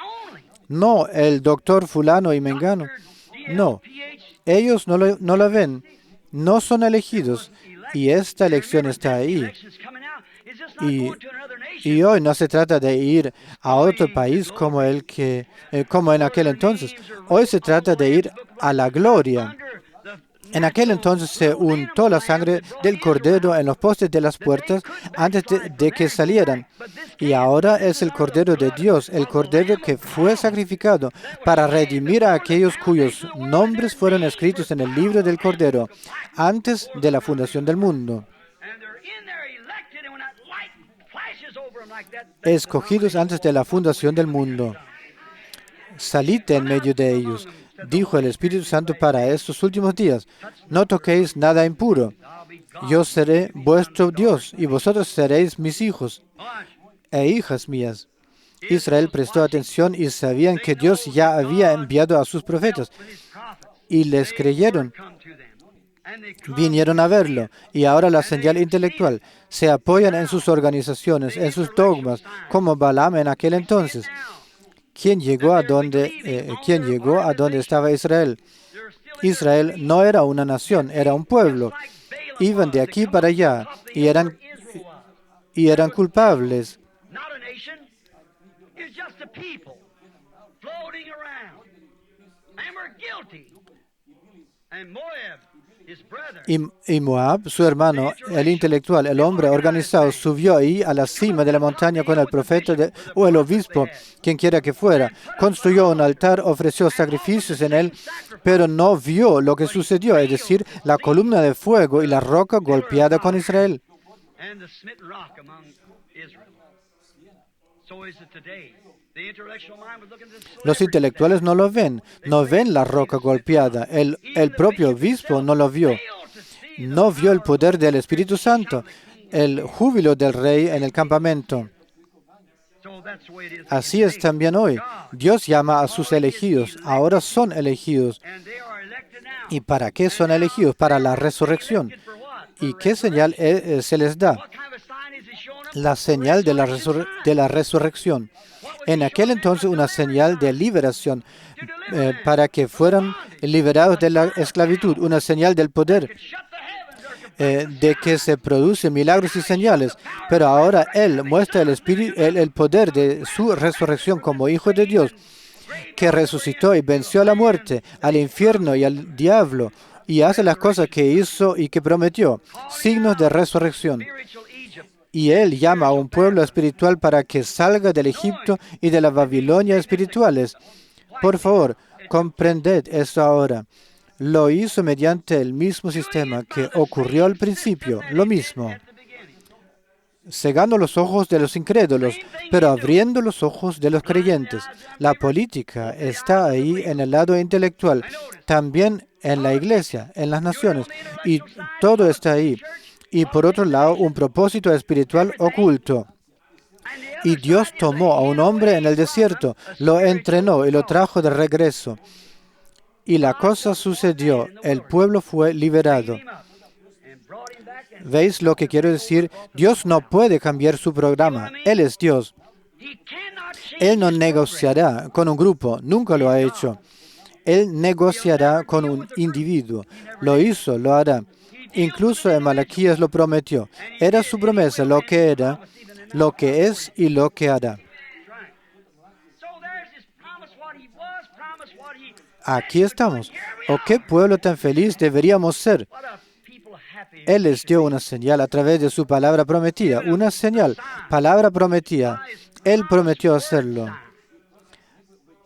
no el doctor fulano y mengano. No, ellos no lo ven, no son elegidos. Y esta elección está ahí. Y hoy no se trata de ir a otro país como en aquel entonces. Hoy se trata de ir a la gloria. En aquel entonces se untó la sangre del cordero en los postes de las puertas antes de que salieran. Y ahora es el cordero de Dios, el cordero que fue sacrificado para redimir a aquellos cuyos nombres fueron escritos en el libro del cordero antes de la fundación del mundo. Escogidos antes de la fundación del mundo. Salid en medio de ellos. Dijo el Espíritu Santo para estos últimos días, no toquéis nada impuro. Yo seré vuestro Dios y vosotros seréis mis hijos e hijas mías. Israel prestó atención y sabían que Dios ya había enviado a sus profetas y les creyeron. Vinieron a verlo y ahora la señal intelectual. Se apoyan en sus organizaciones, en sus dogmas, como Balaam en aquel entonces. ¿Quién llegó a donde estaba Israel? Israel no era una nación, era un pueblo. Iban de aquí para allá y eran culpables. Y Moab, su hermano, el intelectual, el hombre organizado, subió ahí a la cima de la montaña con el profeta o el obispo, quien quiera que fuera. Construyó un altar, ofreció sacrificios en él, pero no vio lo que sucedió, es decir, la columna de fuego y la roca golpeada con Israel. Los intelectuales no lo ven, no ven la roca golpeada. El propio obispo no lo vio. No vio el poder del Espíritu Santo, el júbilo del rey en el campamento. Así es también hoy. Dios llama a sus elegidos. Ahora son elegidos. ¿Y para qué son elegidos? Para la resurrección. ¿Y qué señal se les da? La señal de la resurrección. En aquel entonces una señal de liberación para que fueran liberados de la esclavitud, una señal del poder de que se producen milagros y señales. Pero ahora Él muestra el poder de su resurrección como Hijo de Dios, que resucitó y venció a la muerte, al infierno y al diablo, y hace las cosas que hizo y que prometió, signos de resurrección. Y Él llama a un pueblo espiritual para que salga del Egipto y de la Babilonia espirituales. Por favor, comprended esto ahora. Lo hizo mediante el mismo sistema que ocurrió al principio, lo mismo. Cegando los ojos de los incrédulos, pero abriendo los ojos de los creyentes. La política está ahí en el lado intelectual, también en la iglesia, en las naciones, y todo está ahí. Y por otro lado, un propósito espiritual oculto. Y Dios tomó a un hombre en el desierto, lo entrenó y lo trajo de regreso. Y la cosa sucedió, el pueblo fue liberado. ¿Veis lo que quiero decir? Dios no puede cambiar su programa. Él es Dios. Él no negociará con un grupo, nunca lo ha hecho. Él negociará con un individuo. Lo hizo, lo hará. Incluso en Malaquías lo prometió. Era su promesa, lo que era, lo que es y lo que hará. Aquí estamos. ¿O qué pueblo tan feliz deberíamos ser? Él les dio una señal a través de su palabra prometida. Una señal, palabra prometida. Él prometió hacerlo.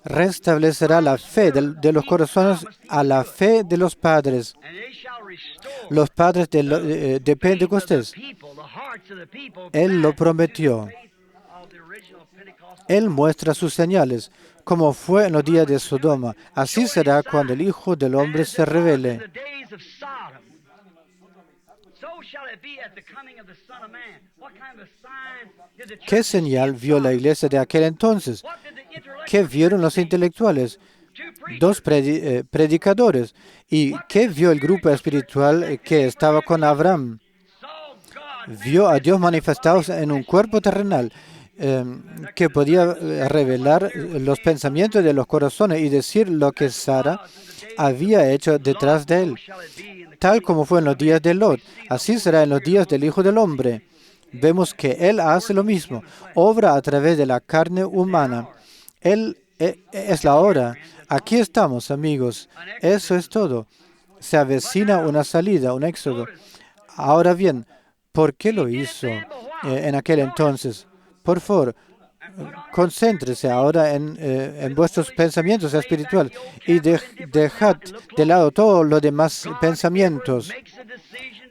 Restablecerá la fe de los corazones a la fe de los padres. Los padres de Pentecostés. Él lo prometió. Él muestra sus señales, como fue en los días de Sodoma. Así será cuando el Hijo del Hombre se revele. ¿Qué señal vio la iglesia de aquel entonces? ¿Qué vieron los intelectuales? Dos predicadores. ¿Y qué vio el grupo espiritual que estaba con Abraham? Vio a Dios manifestado en un cuerpo terrenal que podía revelar los pensamientos de los corazones y decir lo que Sara había hecho detrás de él. Tal como fue en los días de Lot, así será en los días del Hijo del Hombre. Vemos que Él hace lo mismo, obra a través de la carne humana. Él es la hora. Aquí estamos, amigos. Eso es todo. Se avecina una salida, un éxodo. Ahora bien, ¿por qué lo hizo en aquel entonces? Por favor, concéntrese ahora en vuestros pensamientos espirituales y dejad de lado todos los demás pensamientos.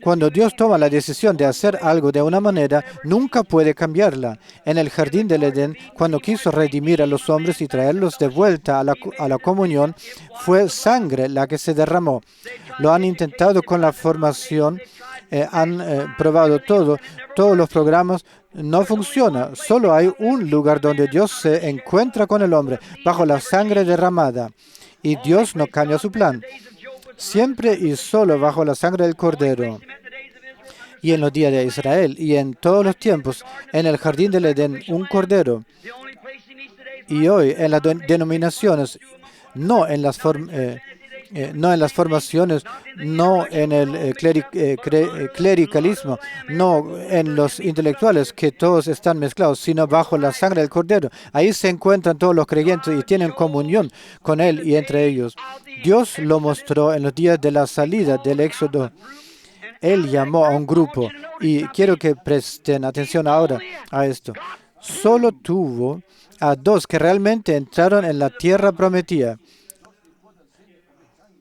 Cuando Dios toma la decisión de hacer algo de una manera, nunca puede cambiarla. En el jardín del Edén, cuando quiso redimir a los hombres y traerlos de vuelta a la comunión, fue sangre la que se derramó. Lo han intentado con la formación, han probado todos los programas. No funciona. Solo hay un lugar donde Dios se encuentra con el hombre, bajo la sangre derramada. Y Dios no cambia su plan. Siempre y solo bajo la sangre del Cordero. Y en los días de Israel y en todos los tiempos, en el jardín del Edén, un Cordero. Y hoy en las denominaciones, no en las no en las formaciones, no en el clericalismo, no en los intelectuales, que todos están mezclados, sino bajo la sangre del Cordero. Ahí se encuentran todos los creyentes y tienen comunión con Él y entre ellos. Dios lo mostró en los días de la salida del Éxodo. Él llamó a un grupo, y quiero que presten atención ahora a esto. Solo tuvo a 2 que realmente entraron en la tierra prometida.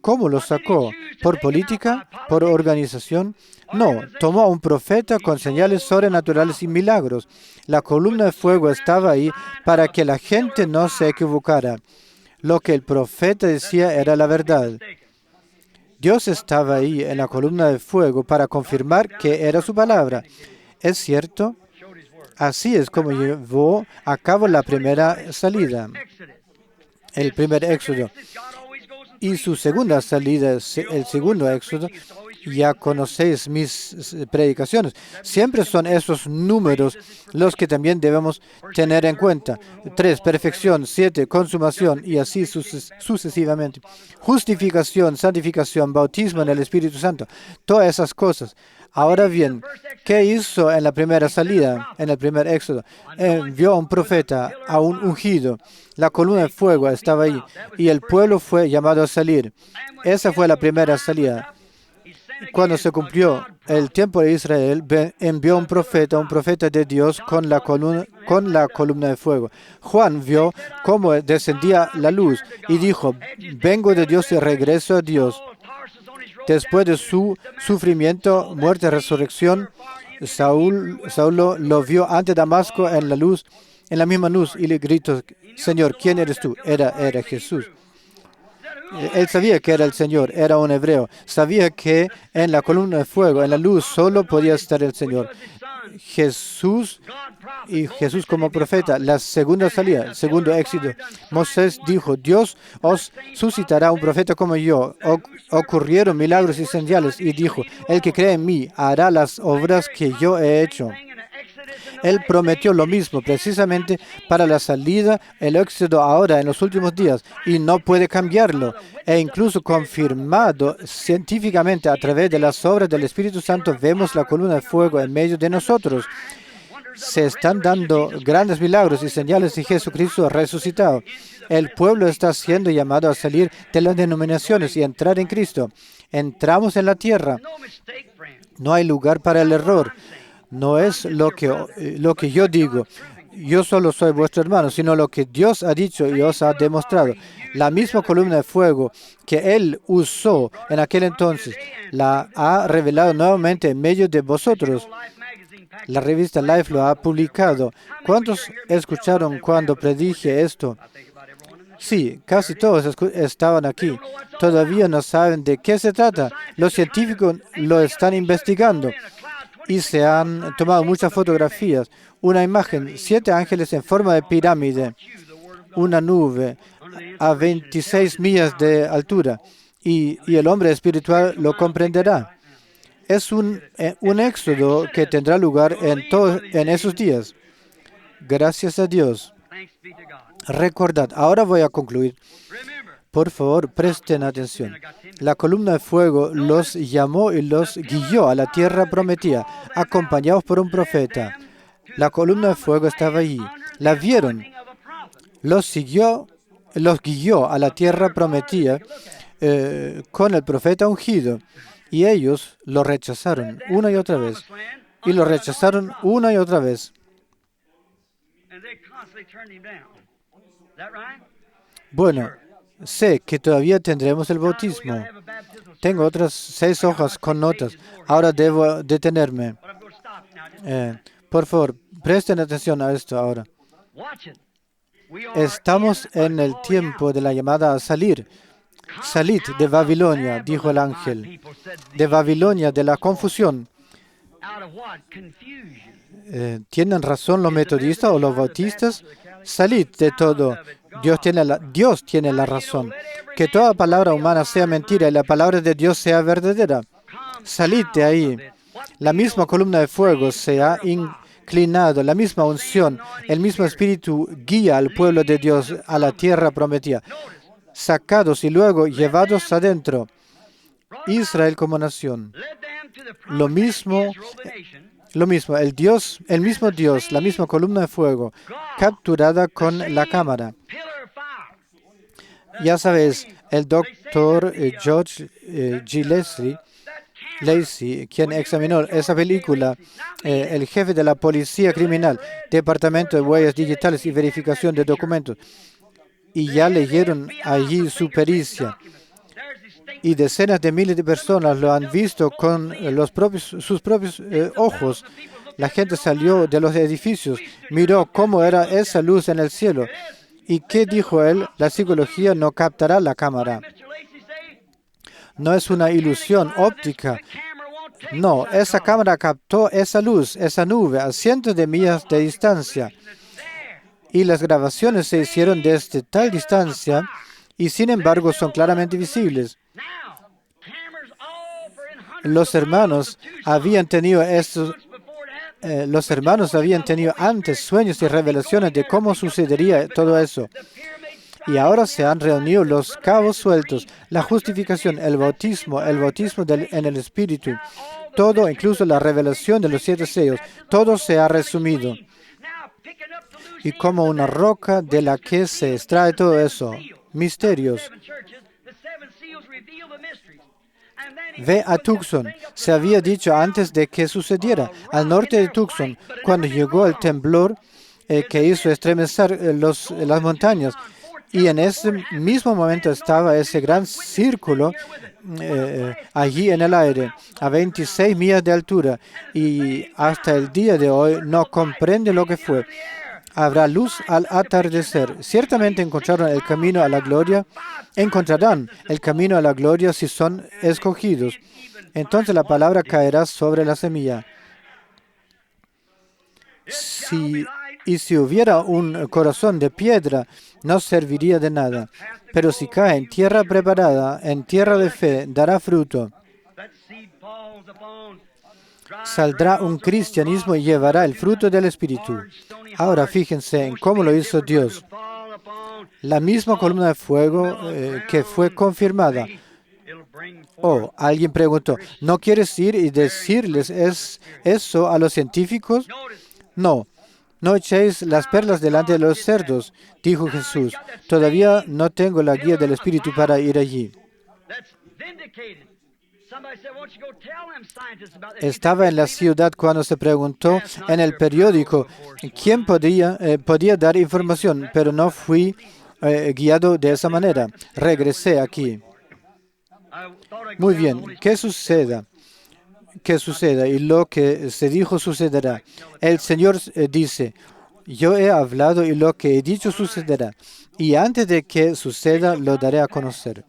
¿Cómo lo sacó? ¿Por política? ¿Por organización? No, tomó a un profeta con señales sobrenaturales y milagros. La columna de fuego estaba ahí para que la gente no se equivocara. Lo que el profeta decía era la verdad. Dios estaba ahí en la columna de fuego para confirmar que era su palabra. ¿Es cierto? Así es como llevó a cabo la primera salida, el primer éxodo. Y su segunda salida, el segundo éxodo. Ya conocéis mis predicaciones. Siempre son esos números los que también debemos tener en cuenta. 3, perfección. 7, consumación. Y así sucesivamente. Justificación, santificación, bautismo en el Espíritu Santo. Todas esas cosas. Ahora bien, ¿qué hizo en la primera salida, en el primer éxodo? Envió a un profeta, a un ungido. La columna de fuego estaba ahí y el pueblo fue llamado a salir. Esa fue la primera salida. Cuando se cumplió el tiempo de Israel, envió un profeta de Dios con la columna de fuego. Juan vio cómo descendía la luz y dijo, vengo de Dios y regreso a Dios. Después de su sufrimiento, muerte, resurrección, Saulo lo vio ante Damasco en la misma luz, y le gritó, Señor, ¿quién eres tú? Era Jesús. Él sabía que era el Señor, era un hebreo. Sabía que en la columna de fuego, en la luz, solo podía estar el Señor. Jesús como profeta, la segunda salida, el segundo éxito. Moisés dijo, Dios os suscitará un profeta como yo. Ocurrieron milagros y señales, y dijo, el que cree en mí hará las obras que yo he hecho. Él prometió lo mismo precisamente para la salida, el éxodo ahora en los últimos días, y no puede cambiarlo. E incluso confirmado científicamente a través de las obras del Espíritu Santo, vemos la columna de fuego en medio de nosotros. Se están dando grandes milagros y señales de Jesucristo resucitado. El pueblo está siendo llamado a salir de las denominaciones y entrar en Cristo. Entramos en la tierra. No hay lugar para el error. No es lo que yo digo. Yo solo soy vuestro hermano, sino lo que Dios ha dicho y os ha demostrado. La misma columna de fuego que Él usó en aquel entonces, la ha revelado nuevamente en medio de vosotros. La revista Life lo ha publicado. ¿Cuántos escucharon cuando predije esto? Sí, casi todos estaban aquí. Todavía no saben de qué se trata. Los científicos lo están investigando y se han tomado muchas fotografías. Una imagen, 7 ángeles en forma de pirámide, una nube a 26 millas de altura, y el hombre espiritual lo comprenderá. Es un éxodo que tendrá lugar en esos días. Gracias a Dios. Recordad, ahora voy a concluir. Por favor, presten atención. La columna de fuego los llamó y los guió a la tierra prometida, acompañados por un profeta. La columna de fuego estaba allí. La vieron. Los guió a la tierra prometida con el profeta ungido. Y ellos lo rechazaron una y otra vez. Y lo rechazaron una y otra vez. Bueno, sé que todavía tendremos el bautismo. Tengo otras 6 hojas con notas. Ahora debo detenerme. Por favor, presten atención a esto ahora. Estamos en el tiempo de la llamada a salir. Salid de Babilonia, dijo el ángel. De Babilonia, de la confusión. ¿Tienen razón los metodistas o los bautistas? Salid de todo. Dios tiene la razón. Que toda palabra humana sea mentira y la palabra de Dios sea verdadera. Salid de ahí. La misma columna de fuego se ha inclinado, la misma unción, el mismo espíritu guía al pueblo de Dios a la tierra prometida. sacados y luego llevados adentro. Israel como nación. Lo mismo, el mismo Dios, la misma columna de fuego, capturada con la cámara. Ya sabes, el doctor George G. Lacey, quien examinó esa película, el jefe de la policía criminal, Departamento de Huellas Digitales y Verificación de Documentos, y ya leyeron allí su pericia. Y decenas de miles de personas lo han visto con sus propios ojos. La gente salió de los edificios, miró cómo era esa luz en el cielo. ¿Y qué dijo él? La psicología no captará la cámara. No es una ilusión óptica. No, esa cámara captó esa luz, esa nube, a cientos de millas de distancia. Y las grabaciones se hicieron desde tal distancia y sin embargo son claramente visibles. Los hermanos habían tenido antes sueños y revelaciones de cómo sucedería todo eso. Y ahora se han reunido los cabos sueltos, la justificación, el bautismo en el Espíritu, todo, incluso la revelación de los 7 sellos, todo se ha resumido. Y como una roca de la que se extrae todo eso, misterios. Ve a Tucson. Se había dicho antes de que sucediera. Al norte de Tucson, cuando llegó el temblor que hizo estremecer las montañas. Y en ese mismo momento estaba ese gran círculo allí en el aire, a 26 millas de altura. Y hasta el día de hoy no comprende lo que fue. Habrá luz al atardecer. Ciertamente encontrarán el camino a la gloria si son escogidos. Entonces la palabra caerá sobre la semilla. Si hubiera un corazón de piedra, no serviría de nada. Pero si cae en tierra preparada, en tierra de fe, dará fruto. Saldrá un cristianismo y llevará el fruto del Espíritu. Ahora fíjense en cómo lo hizo Dios. La misma columna de fuego que fue confirmada. Alguien preguntó, ¿no quieres ir y decirles eso a los científicos? No echéis las perlas delante de los cerdos, dijo Jesús. Todavía no tengo la guía del Espíritu para ir allí. Estaba en la ciudad cuando se preguntó en el periódico quién podía dar información, pero no fui guiado de esa manera. Regresé aquí. Muy bien, ¿qué suceda? Y lo que se dijo sucederá. El Señor dice, yo he hablado y lo que he dicho sucederá. Y antes de que suceda, lo daré a conocer.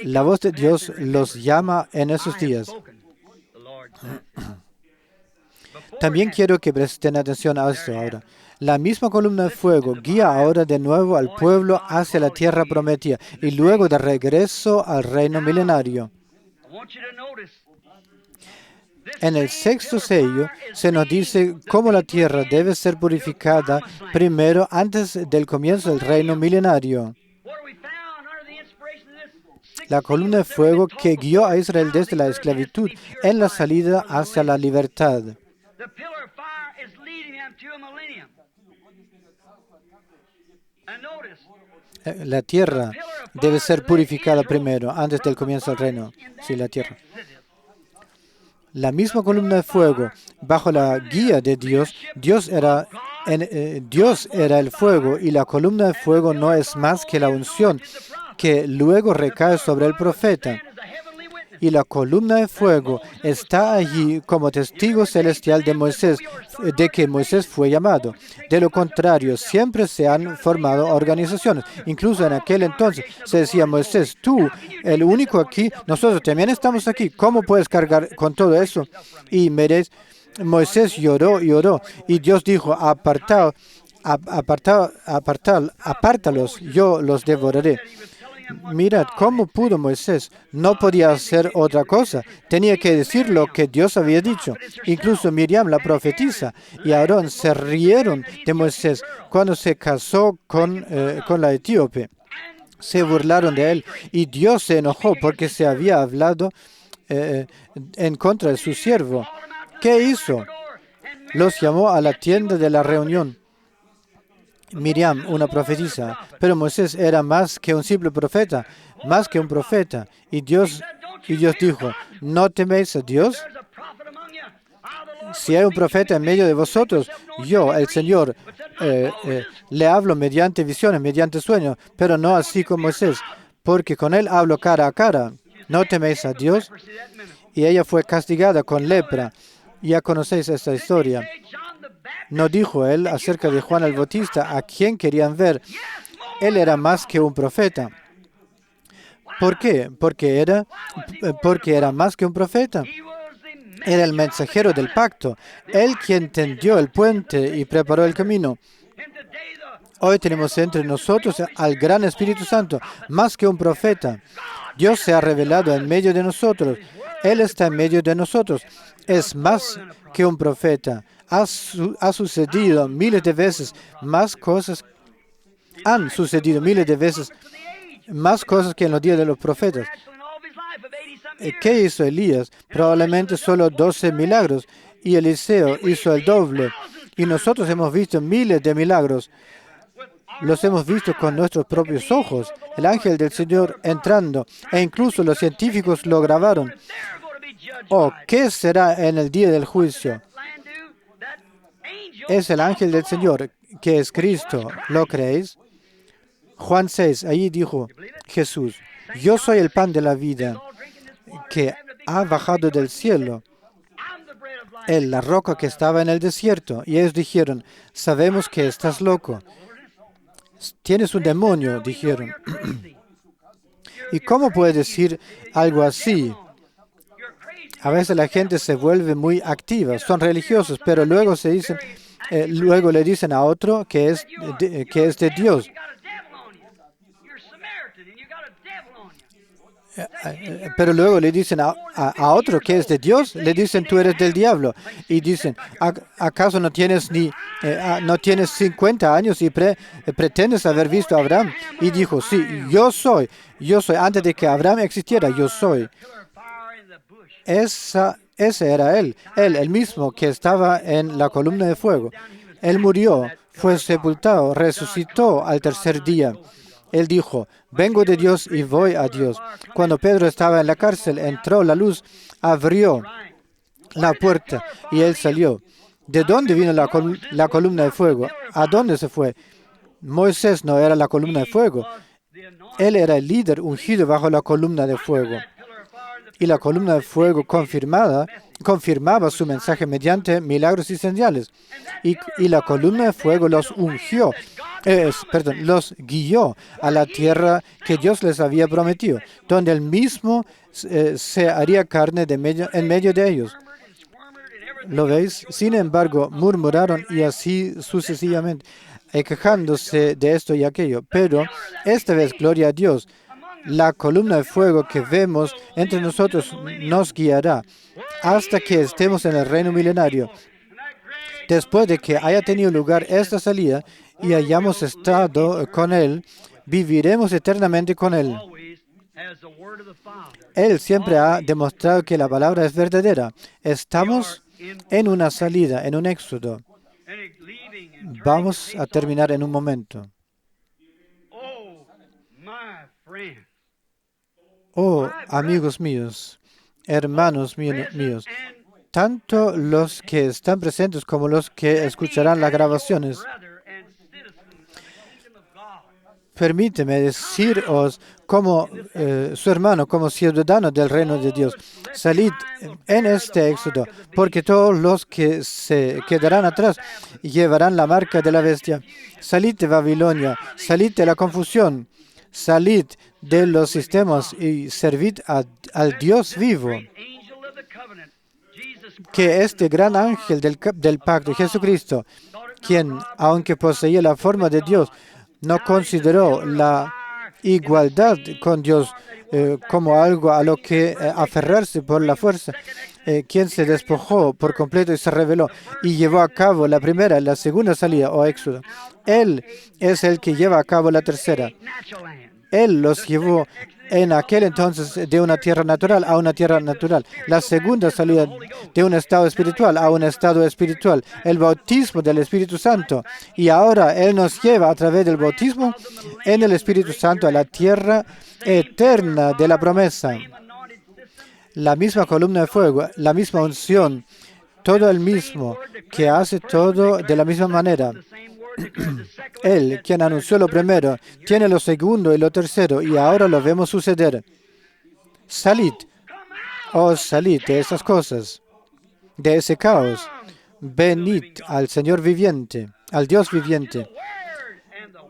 La voz de Dios los llama en esos días. También quiero que presten atención a esto ahora. La misma columna de fuego guía ahora de nuevo al pueblo hacia la tierra prometida y luego de regreso al reino milenario. En el 6º sello se nos dice cómo la tierra debe ser purificada primero antes del comienzo del reino milenario. La columna de fuego que guió a Israel desde la esclavitud en la salida hacia la libertad. La tierra debe ser purificada primero, antes del comienzo del reino. Sí, la tierra. La misma columna de fuego, bajo la guía de Dios, Dios era el fuego, y la columna de fuego no es más que la unción que luego recae sobre el profeta. Y la columna de fuego está allí como testigo celestial de Moisés, de que Moisés fue llamado. De lo contrario, siempre se han formado organizaciones. Incluso en aquel entonces se decía, Moisés, tú, el único aquí, nosotros también estamos aquí. ¿Cómo puedes cargar con todo eso? Y Moisés lloró y oró. Y Dios dijo, apártalos, yo los devoraré. Mirad cómo pudo Moisés. No podía hacer otra cosa. Tenía que decir lo que Dios había dicho. Incluso Miriam, la profetisa, y Aarón se rieron de Moisés cuando se casó con la etíope. se burlaron de él y Dios se enojó porque se había hablado en contra de su siervo. ¿Qué hizo? Los llamó a la tienda de la reunión. Miriam, una profetisa, pero Moisés era más que un simple profeta, más que un profeta. Y Dios dijo, ¿no teméis a Dios? Si hay un profeta en medio de vosotros, yo, el Señor, le hablo mediante visiones, mediante sueños, pero no así como Moisés, porque con él hablo cara a cara. ¿No teméis a Dios? Y ella fue castigada con lepra. Ya conocéis esta historia. No dijo él acerca de Juan el Bautista, a quien querían ver. Él era más que un profeta. ¿Por qué? Porque era más que un profeta. Era el mensajero del pacto. Él quien tendió el puente y preparó el camino. Hoy tenemos entre nosotros al gran Espíritu Santo, más que un profeta. Dios se ha revelado en medio de nosotros. Él está en medio de nosotros. Es más que un profeta. Ha sucedido miles de veces más cosas. Han sucedido miles de veces más cosas que en los días de los profetas. ¿Qué hizo Elías? Probablemente solo 12 milagros. Y Eliseo hizo el doble. Y nosotros hemos visto miles de milagros. Los hemos visto con nuestros propios ojos. El ángel del Señor entrando. E incluso los científicos lo grabaron. Oh, ¿qué será en el día del juicio? Es el ángel del Señor, que es Cristo. ¿Lo creéis? Juan 6, allí dijo Jesús, yo soy el pan de la vida que ha bajado del cielo. Él, la roca que estaba en el desierto. Y ellos dijeron, sabemos que estás loco. Tienes un demonio, dijeron. ¿Y cómo puedes decir algo así? A veces la gente se vuelve muy activa, son religiosos, pero luego luego le dicen a otro que es de Dios. Pero luego le dicen a otro que es de Dios, le dicen tú eres del diablo. Y dicen, ¿acaso no tienes 50 años y pretendes haber visto a Abraham? Y dijo, sí, yo soy, antes de que Abraham existiera, yo soy. Ese era él, el mismo que estaba en la columna de fuego. Él murió, fue sepultado, resucitó al tercer día. Él dijo, vengo de Dios y voy a Dios. Cuando Pedro estaba en la cárcel, entró la luz, abrió la puerta y él salió. ¿De dónde vino la columna de fuego? ¿A dónde se fue? Moisés no era la columna de fuego. Él era el líder ungido bajo la columna de fuego. Y la columna de fuego confirmaba su mensaje mediante milagros y señales. Y la columna de fuego los ungió, los guió a la tierra que Dios les había prometido, donde Él mismo se haría carne en medio de ellos. ¿Lo veis? Sin embargo, murmuraron y así sucesivamente, quejándose de esto y aquello. Pero esta vez, gloria a Dios, la columna de fuego que vemos entre nosotros nos guiará hasta que estemos en el reino milenario. Después de que haya tenido lugar esta salida y hayamos estado con Él, viviremos eternamente con Él. Él siempre ha demostrado que la palabra es verdadera. Estamos en una salida, en un éxodo. Vamos a terminar en un momento. Oh, amigos míos, hermanos míos, tanto los que están presentes como los que escucharán las grabaciones, permíteme deciros como su hermano, como ciudadano del reino de Dios, salid en este éxodo, porque todos los que se quedarán atrás llevarán la marca de la bestia. Salid de Babilonia, salid de la confusión, salid de los sistemas y servid al Dios vivo. Que este gran ángel del pacto, Jesucristo, quien, aunque poseía la forma de Dios, no consideró la igualdad con Dios como algo a lo que aferrarse por la fuerza, quien se despojó por completo y se reveló y llevó a cabo la primera y la segunda salida o éxodo. Él es el que lleva a cabo la tercera. Él los llevó en aquel entonces de una tierra natural a una tierra natural. La segunda salida de un estado espiritual a un estado espiritual. El bautismo del Espíritu Santo. Y ahora Él nos lleva a través del bautismo en el Espíritu Santo a la tierra eterna de la promesa. La misma columna de fuego, la misma unción, todo el mismo, que hace todo de la misma manera. Él, quien anunció lo primero, tiene lo segundo y lo tercero, y ahora lo vemos suceder. Salid, oh salid de esas cosas, de ese caos. Venid al Señor viviente, al Dios viviente.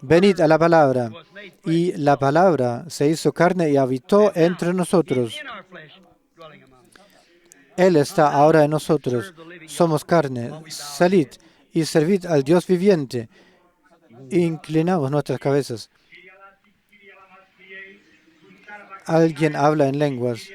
Venid a la palabra. Y la palabra se hizo carne y habitó entre nosotros. Él está ahora en nosotros. Somos carne. Salid y servid al Dios viviente. Inclinamos nuestras cabezas. Alguien habla en lenguas.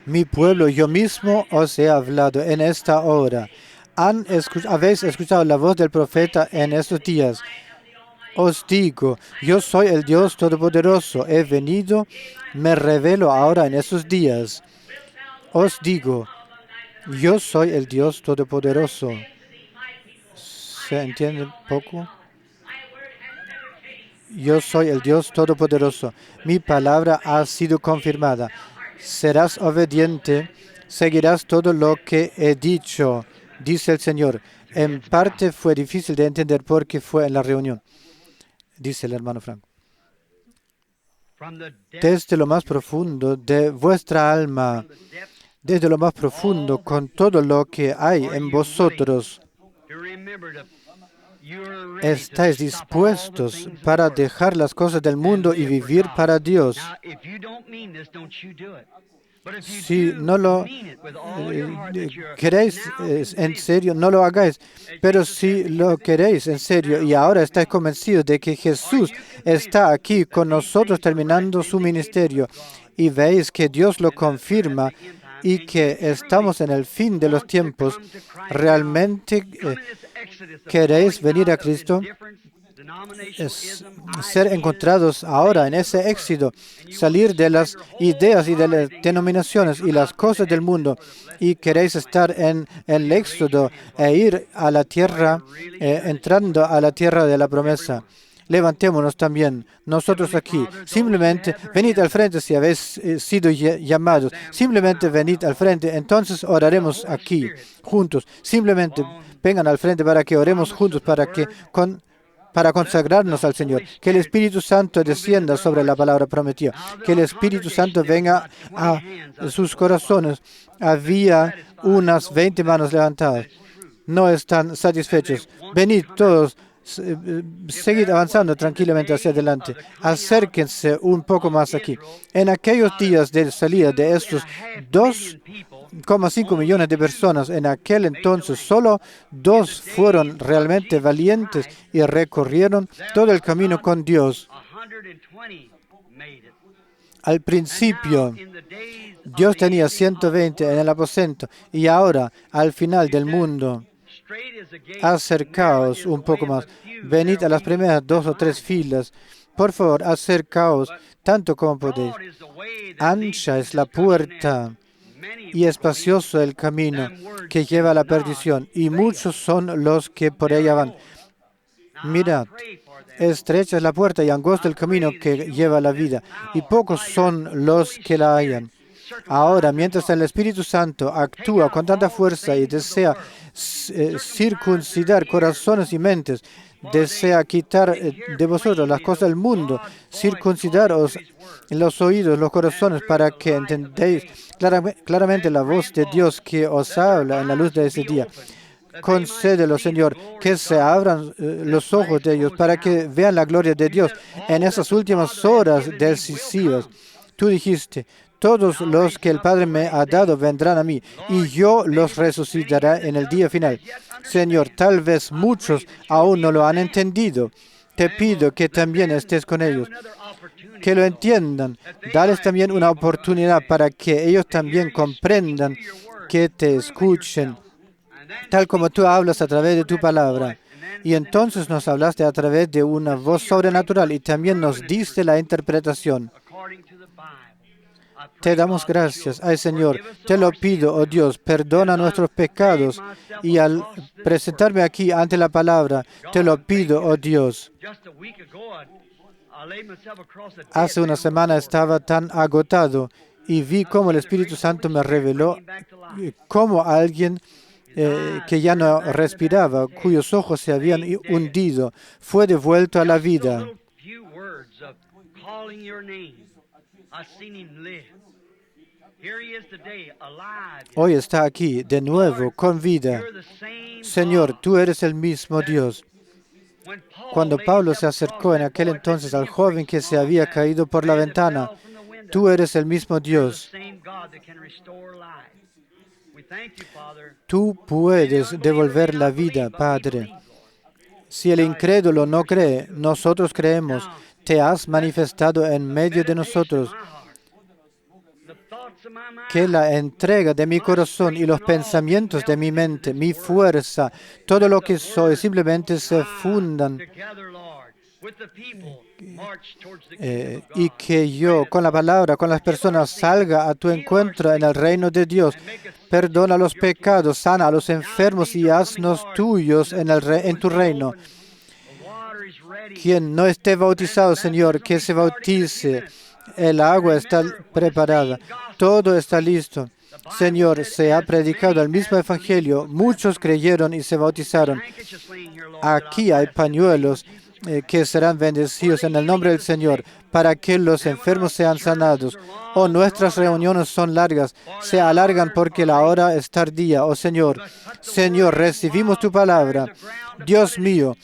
Mi pueblo, yo mismo os he hablado en esta hora. ¿Habéis escuchado la voz del profeta en estos días? Os digo, yo soy el Dios Todopoderoso. He venido, me revelo ahora en estos días. Os digo, yo soy el Dios Todopoderoso. ¿Se entiende poco? Yo soy el Dios Todopoderoso. Mi palabra ha sido confirmada. Serás obediente, seguirás todo lo que he dicho, dice el Señor. En parte fue difícil de entender porque fue en la reunión, dice el hermano Frank. Desde lo más profundo de vuestra alma, desde lo más profundo, con todo lo que hay en vosotros, ¿estáis dispuestos para dejar las cosas del mundo y vivir para Dios? Si no lo queréis en serio, no lo hagáis. Pero si lo queréis en serio y ahora estáis convencidos de que Jesús está aquí con nosotros terminando su ministerio y veis que Dios lo confirma y que estamos en el fin de los tiempos, ¿realmente queréis venir a Cristo? Ser encontrados ahora en ese éxito, salir de las ideas y de las denominaciones y las cosas del mundo, y queréis estar en el éxodo e ir a la tierra, entrando a la tierra de la promesa. Levantémonos también nosotros aquí. Simplemente venid al frente si habéis sido llamados. Simplemente venid al frente. Entonces oraremos aquí juntos. Simplemente vengan al frente para que oremos juntos, para consagrarnos al Señor. Que el Espíritu Santo descienda sobre la palabra prometida. Que el Espíritu Santo venga a sus corazones. Había unas 20 manos levantadas. No están satisfechos. Venid todos. Seguid avanzando tranquilamente hacia adelante. Acérquense un poco más aquí. En aquellos días de salida de estos 2,5 millones de personas, en aquel entonces solo 2 fueron realmente valientes y recorrieron todo el camino con Dios. Al principio, Dios tenía 120 en el aposento y ahora, al final del mundo, acercaos un poco más. Venid a las primeras 2 o 3 filas. Por favor, acercaos tanto como podéis. Ancha es la puerta y espacioso el camino que lleva a la perdición, y muchos son los que por ella van. Mirad, estrecha es la puerta y angosto el camino que lleva a la vida, y pocos son los que la hallan. Ahora, mientras el Espíritu Santo actúa con tanta fuerza y desea circuncidar corazones y mentes, desea quitar de vosotros las cosas del mundo, circuncidaros los oídos, los corazones, para que entendáis claramente la voz de Dios que os habla en la luz de ese día. Concédelo, Señor, que se abran los ojos de ellos para que vean la gloria de Dios en esas últimas horas decisivas. Tú dijiste, todos los que el Padre me ha dado vendrán a mí, y yo los resucitaré en el día final. Señor, tal vez muchos aún no lo han entendido. Te pido que también estés con ellos, que lo entiendan. Dales también una oportunidad para que ellos también comprendan, que te escuchen, tal como tú hablas a través de tu palabra. Y entonces nos hablaste a través de una voz sobrenatural y también nos diste la interpretación. Te damos gracias. Ay, Señor, te lo pido, oh Dios, perdona nuestros pecados. Y al presentarme aquí ante la palabra, te lo pido, oh Dios. Hace una semana estaba tan agotado y vi cómo el Espíritu Santo me reveló cómo alguien que ya no respiraba, cuyos ojos se habían hundido, fue devuelto a la vida. Hoy está aquí de nuevo, con vida. Señor, tú eres el mismo Dios. Cuando Pablo se acercó en aquel entonces al joven que se había caído por la ventana, tú eres el mismo Dios. Tú puedes devolver la vida, Padre. Si el incrédulo no cree, nosotros creemos. Te has manifestado en medio de nosotros. Que la entrega de mi corazón y los pensamientos de mi mente, mi fuerza, todo lo que soy, simplemente se fundan. Y que yo, con la palabra, con las personas, salga a tu encuentro en el reino de Dios. Perdona los pecados, sana a los enfermos y haznos tuyos en tu reino. Quien no esté bautizado, Señor, que se bautice. El agua está preparada. Todo está listo. Señor, se ha predicado el mismo evangelio. Muchos creyeron y se bautizaron. Aquí hay pañuelos que serán bendecidos en el nombre del Señor, para que los enfermos sean sanados. Oh, nuestras reuniones son largas, se alargan porque la hora es tardía. Oh Señor, Señor, recibimos tu palabra. Dios mío,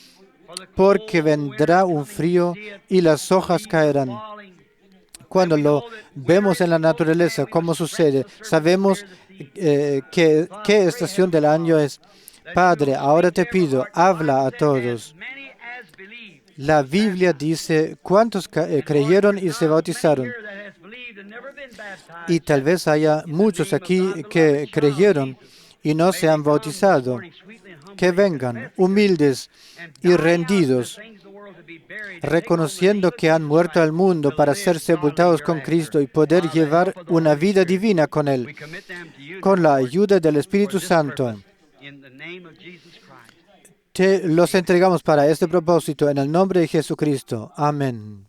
porque vendrá un frío y las hojas caerán. Cuando lo vemos en la naturaleza, cómo sucede, sabemos qué estación del año es. Padre, ahora te pido, habla a todos. La Biblia dice cuántos creyeron y se bautizaron. Y tal vez haya muchos aquí que creyeron y no se han bautizado. Que vengan humildes y rendidos, reconociendo que han muerto al mundo para ser sepultados con Cristo y poder llevar una vida divina con Él, con la ayuda del Espíritu Santo. Te los entregamos para este propósito en el nombre de Jesucristo. Amén.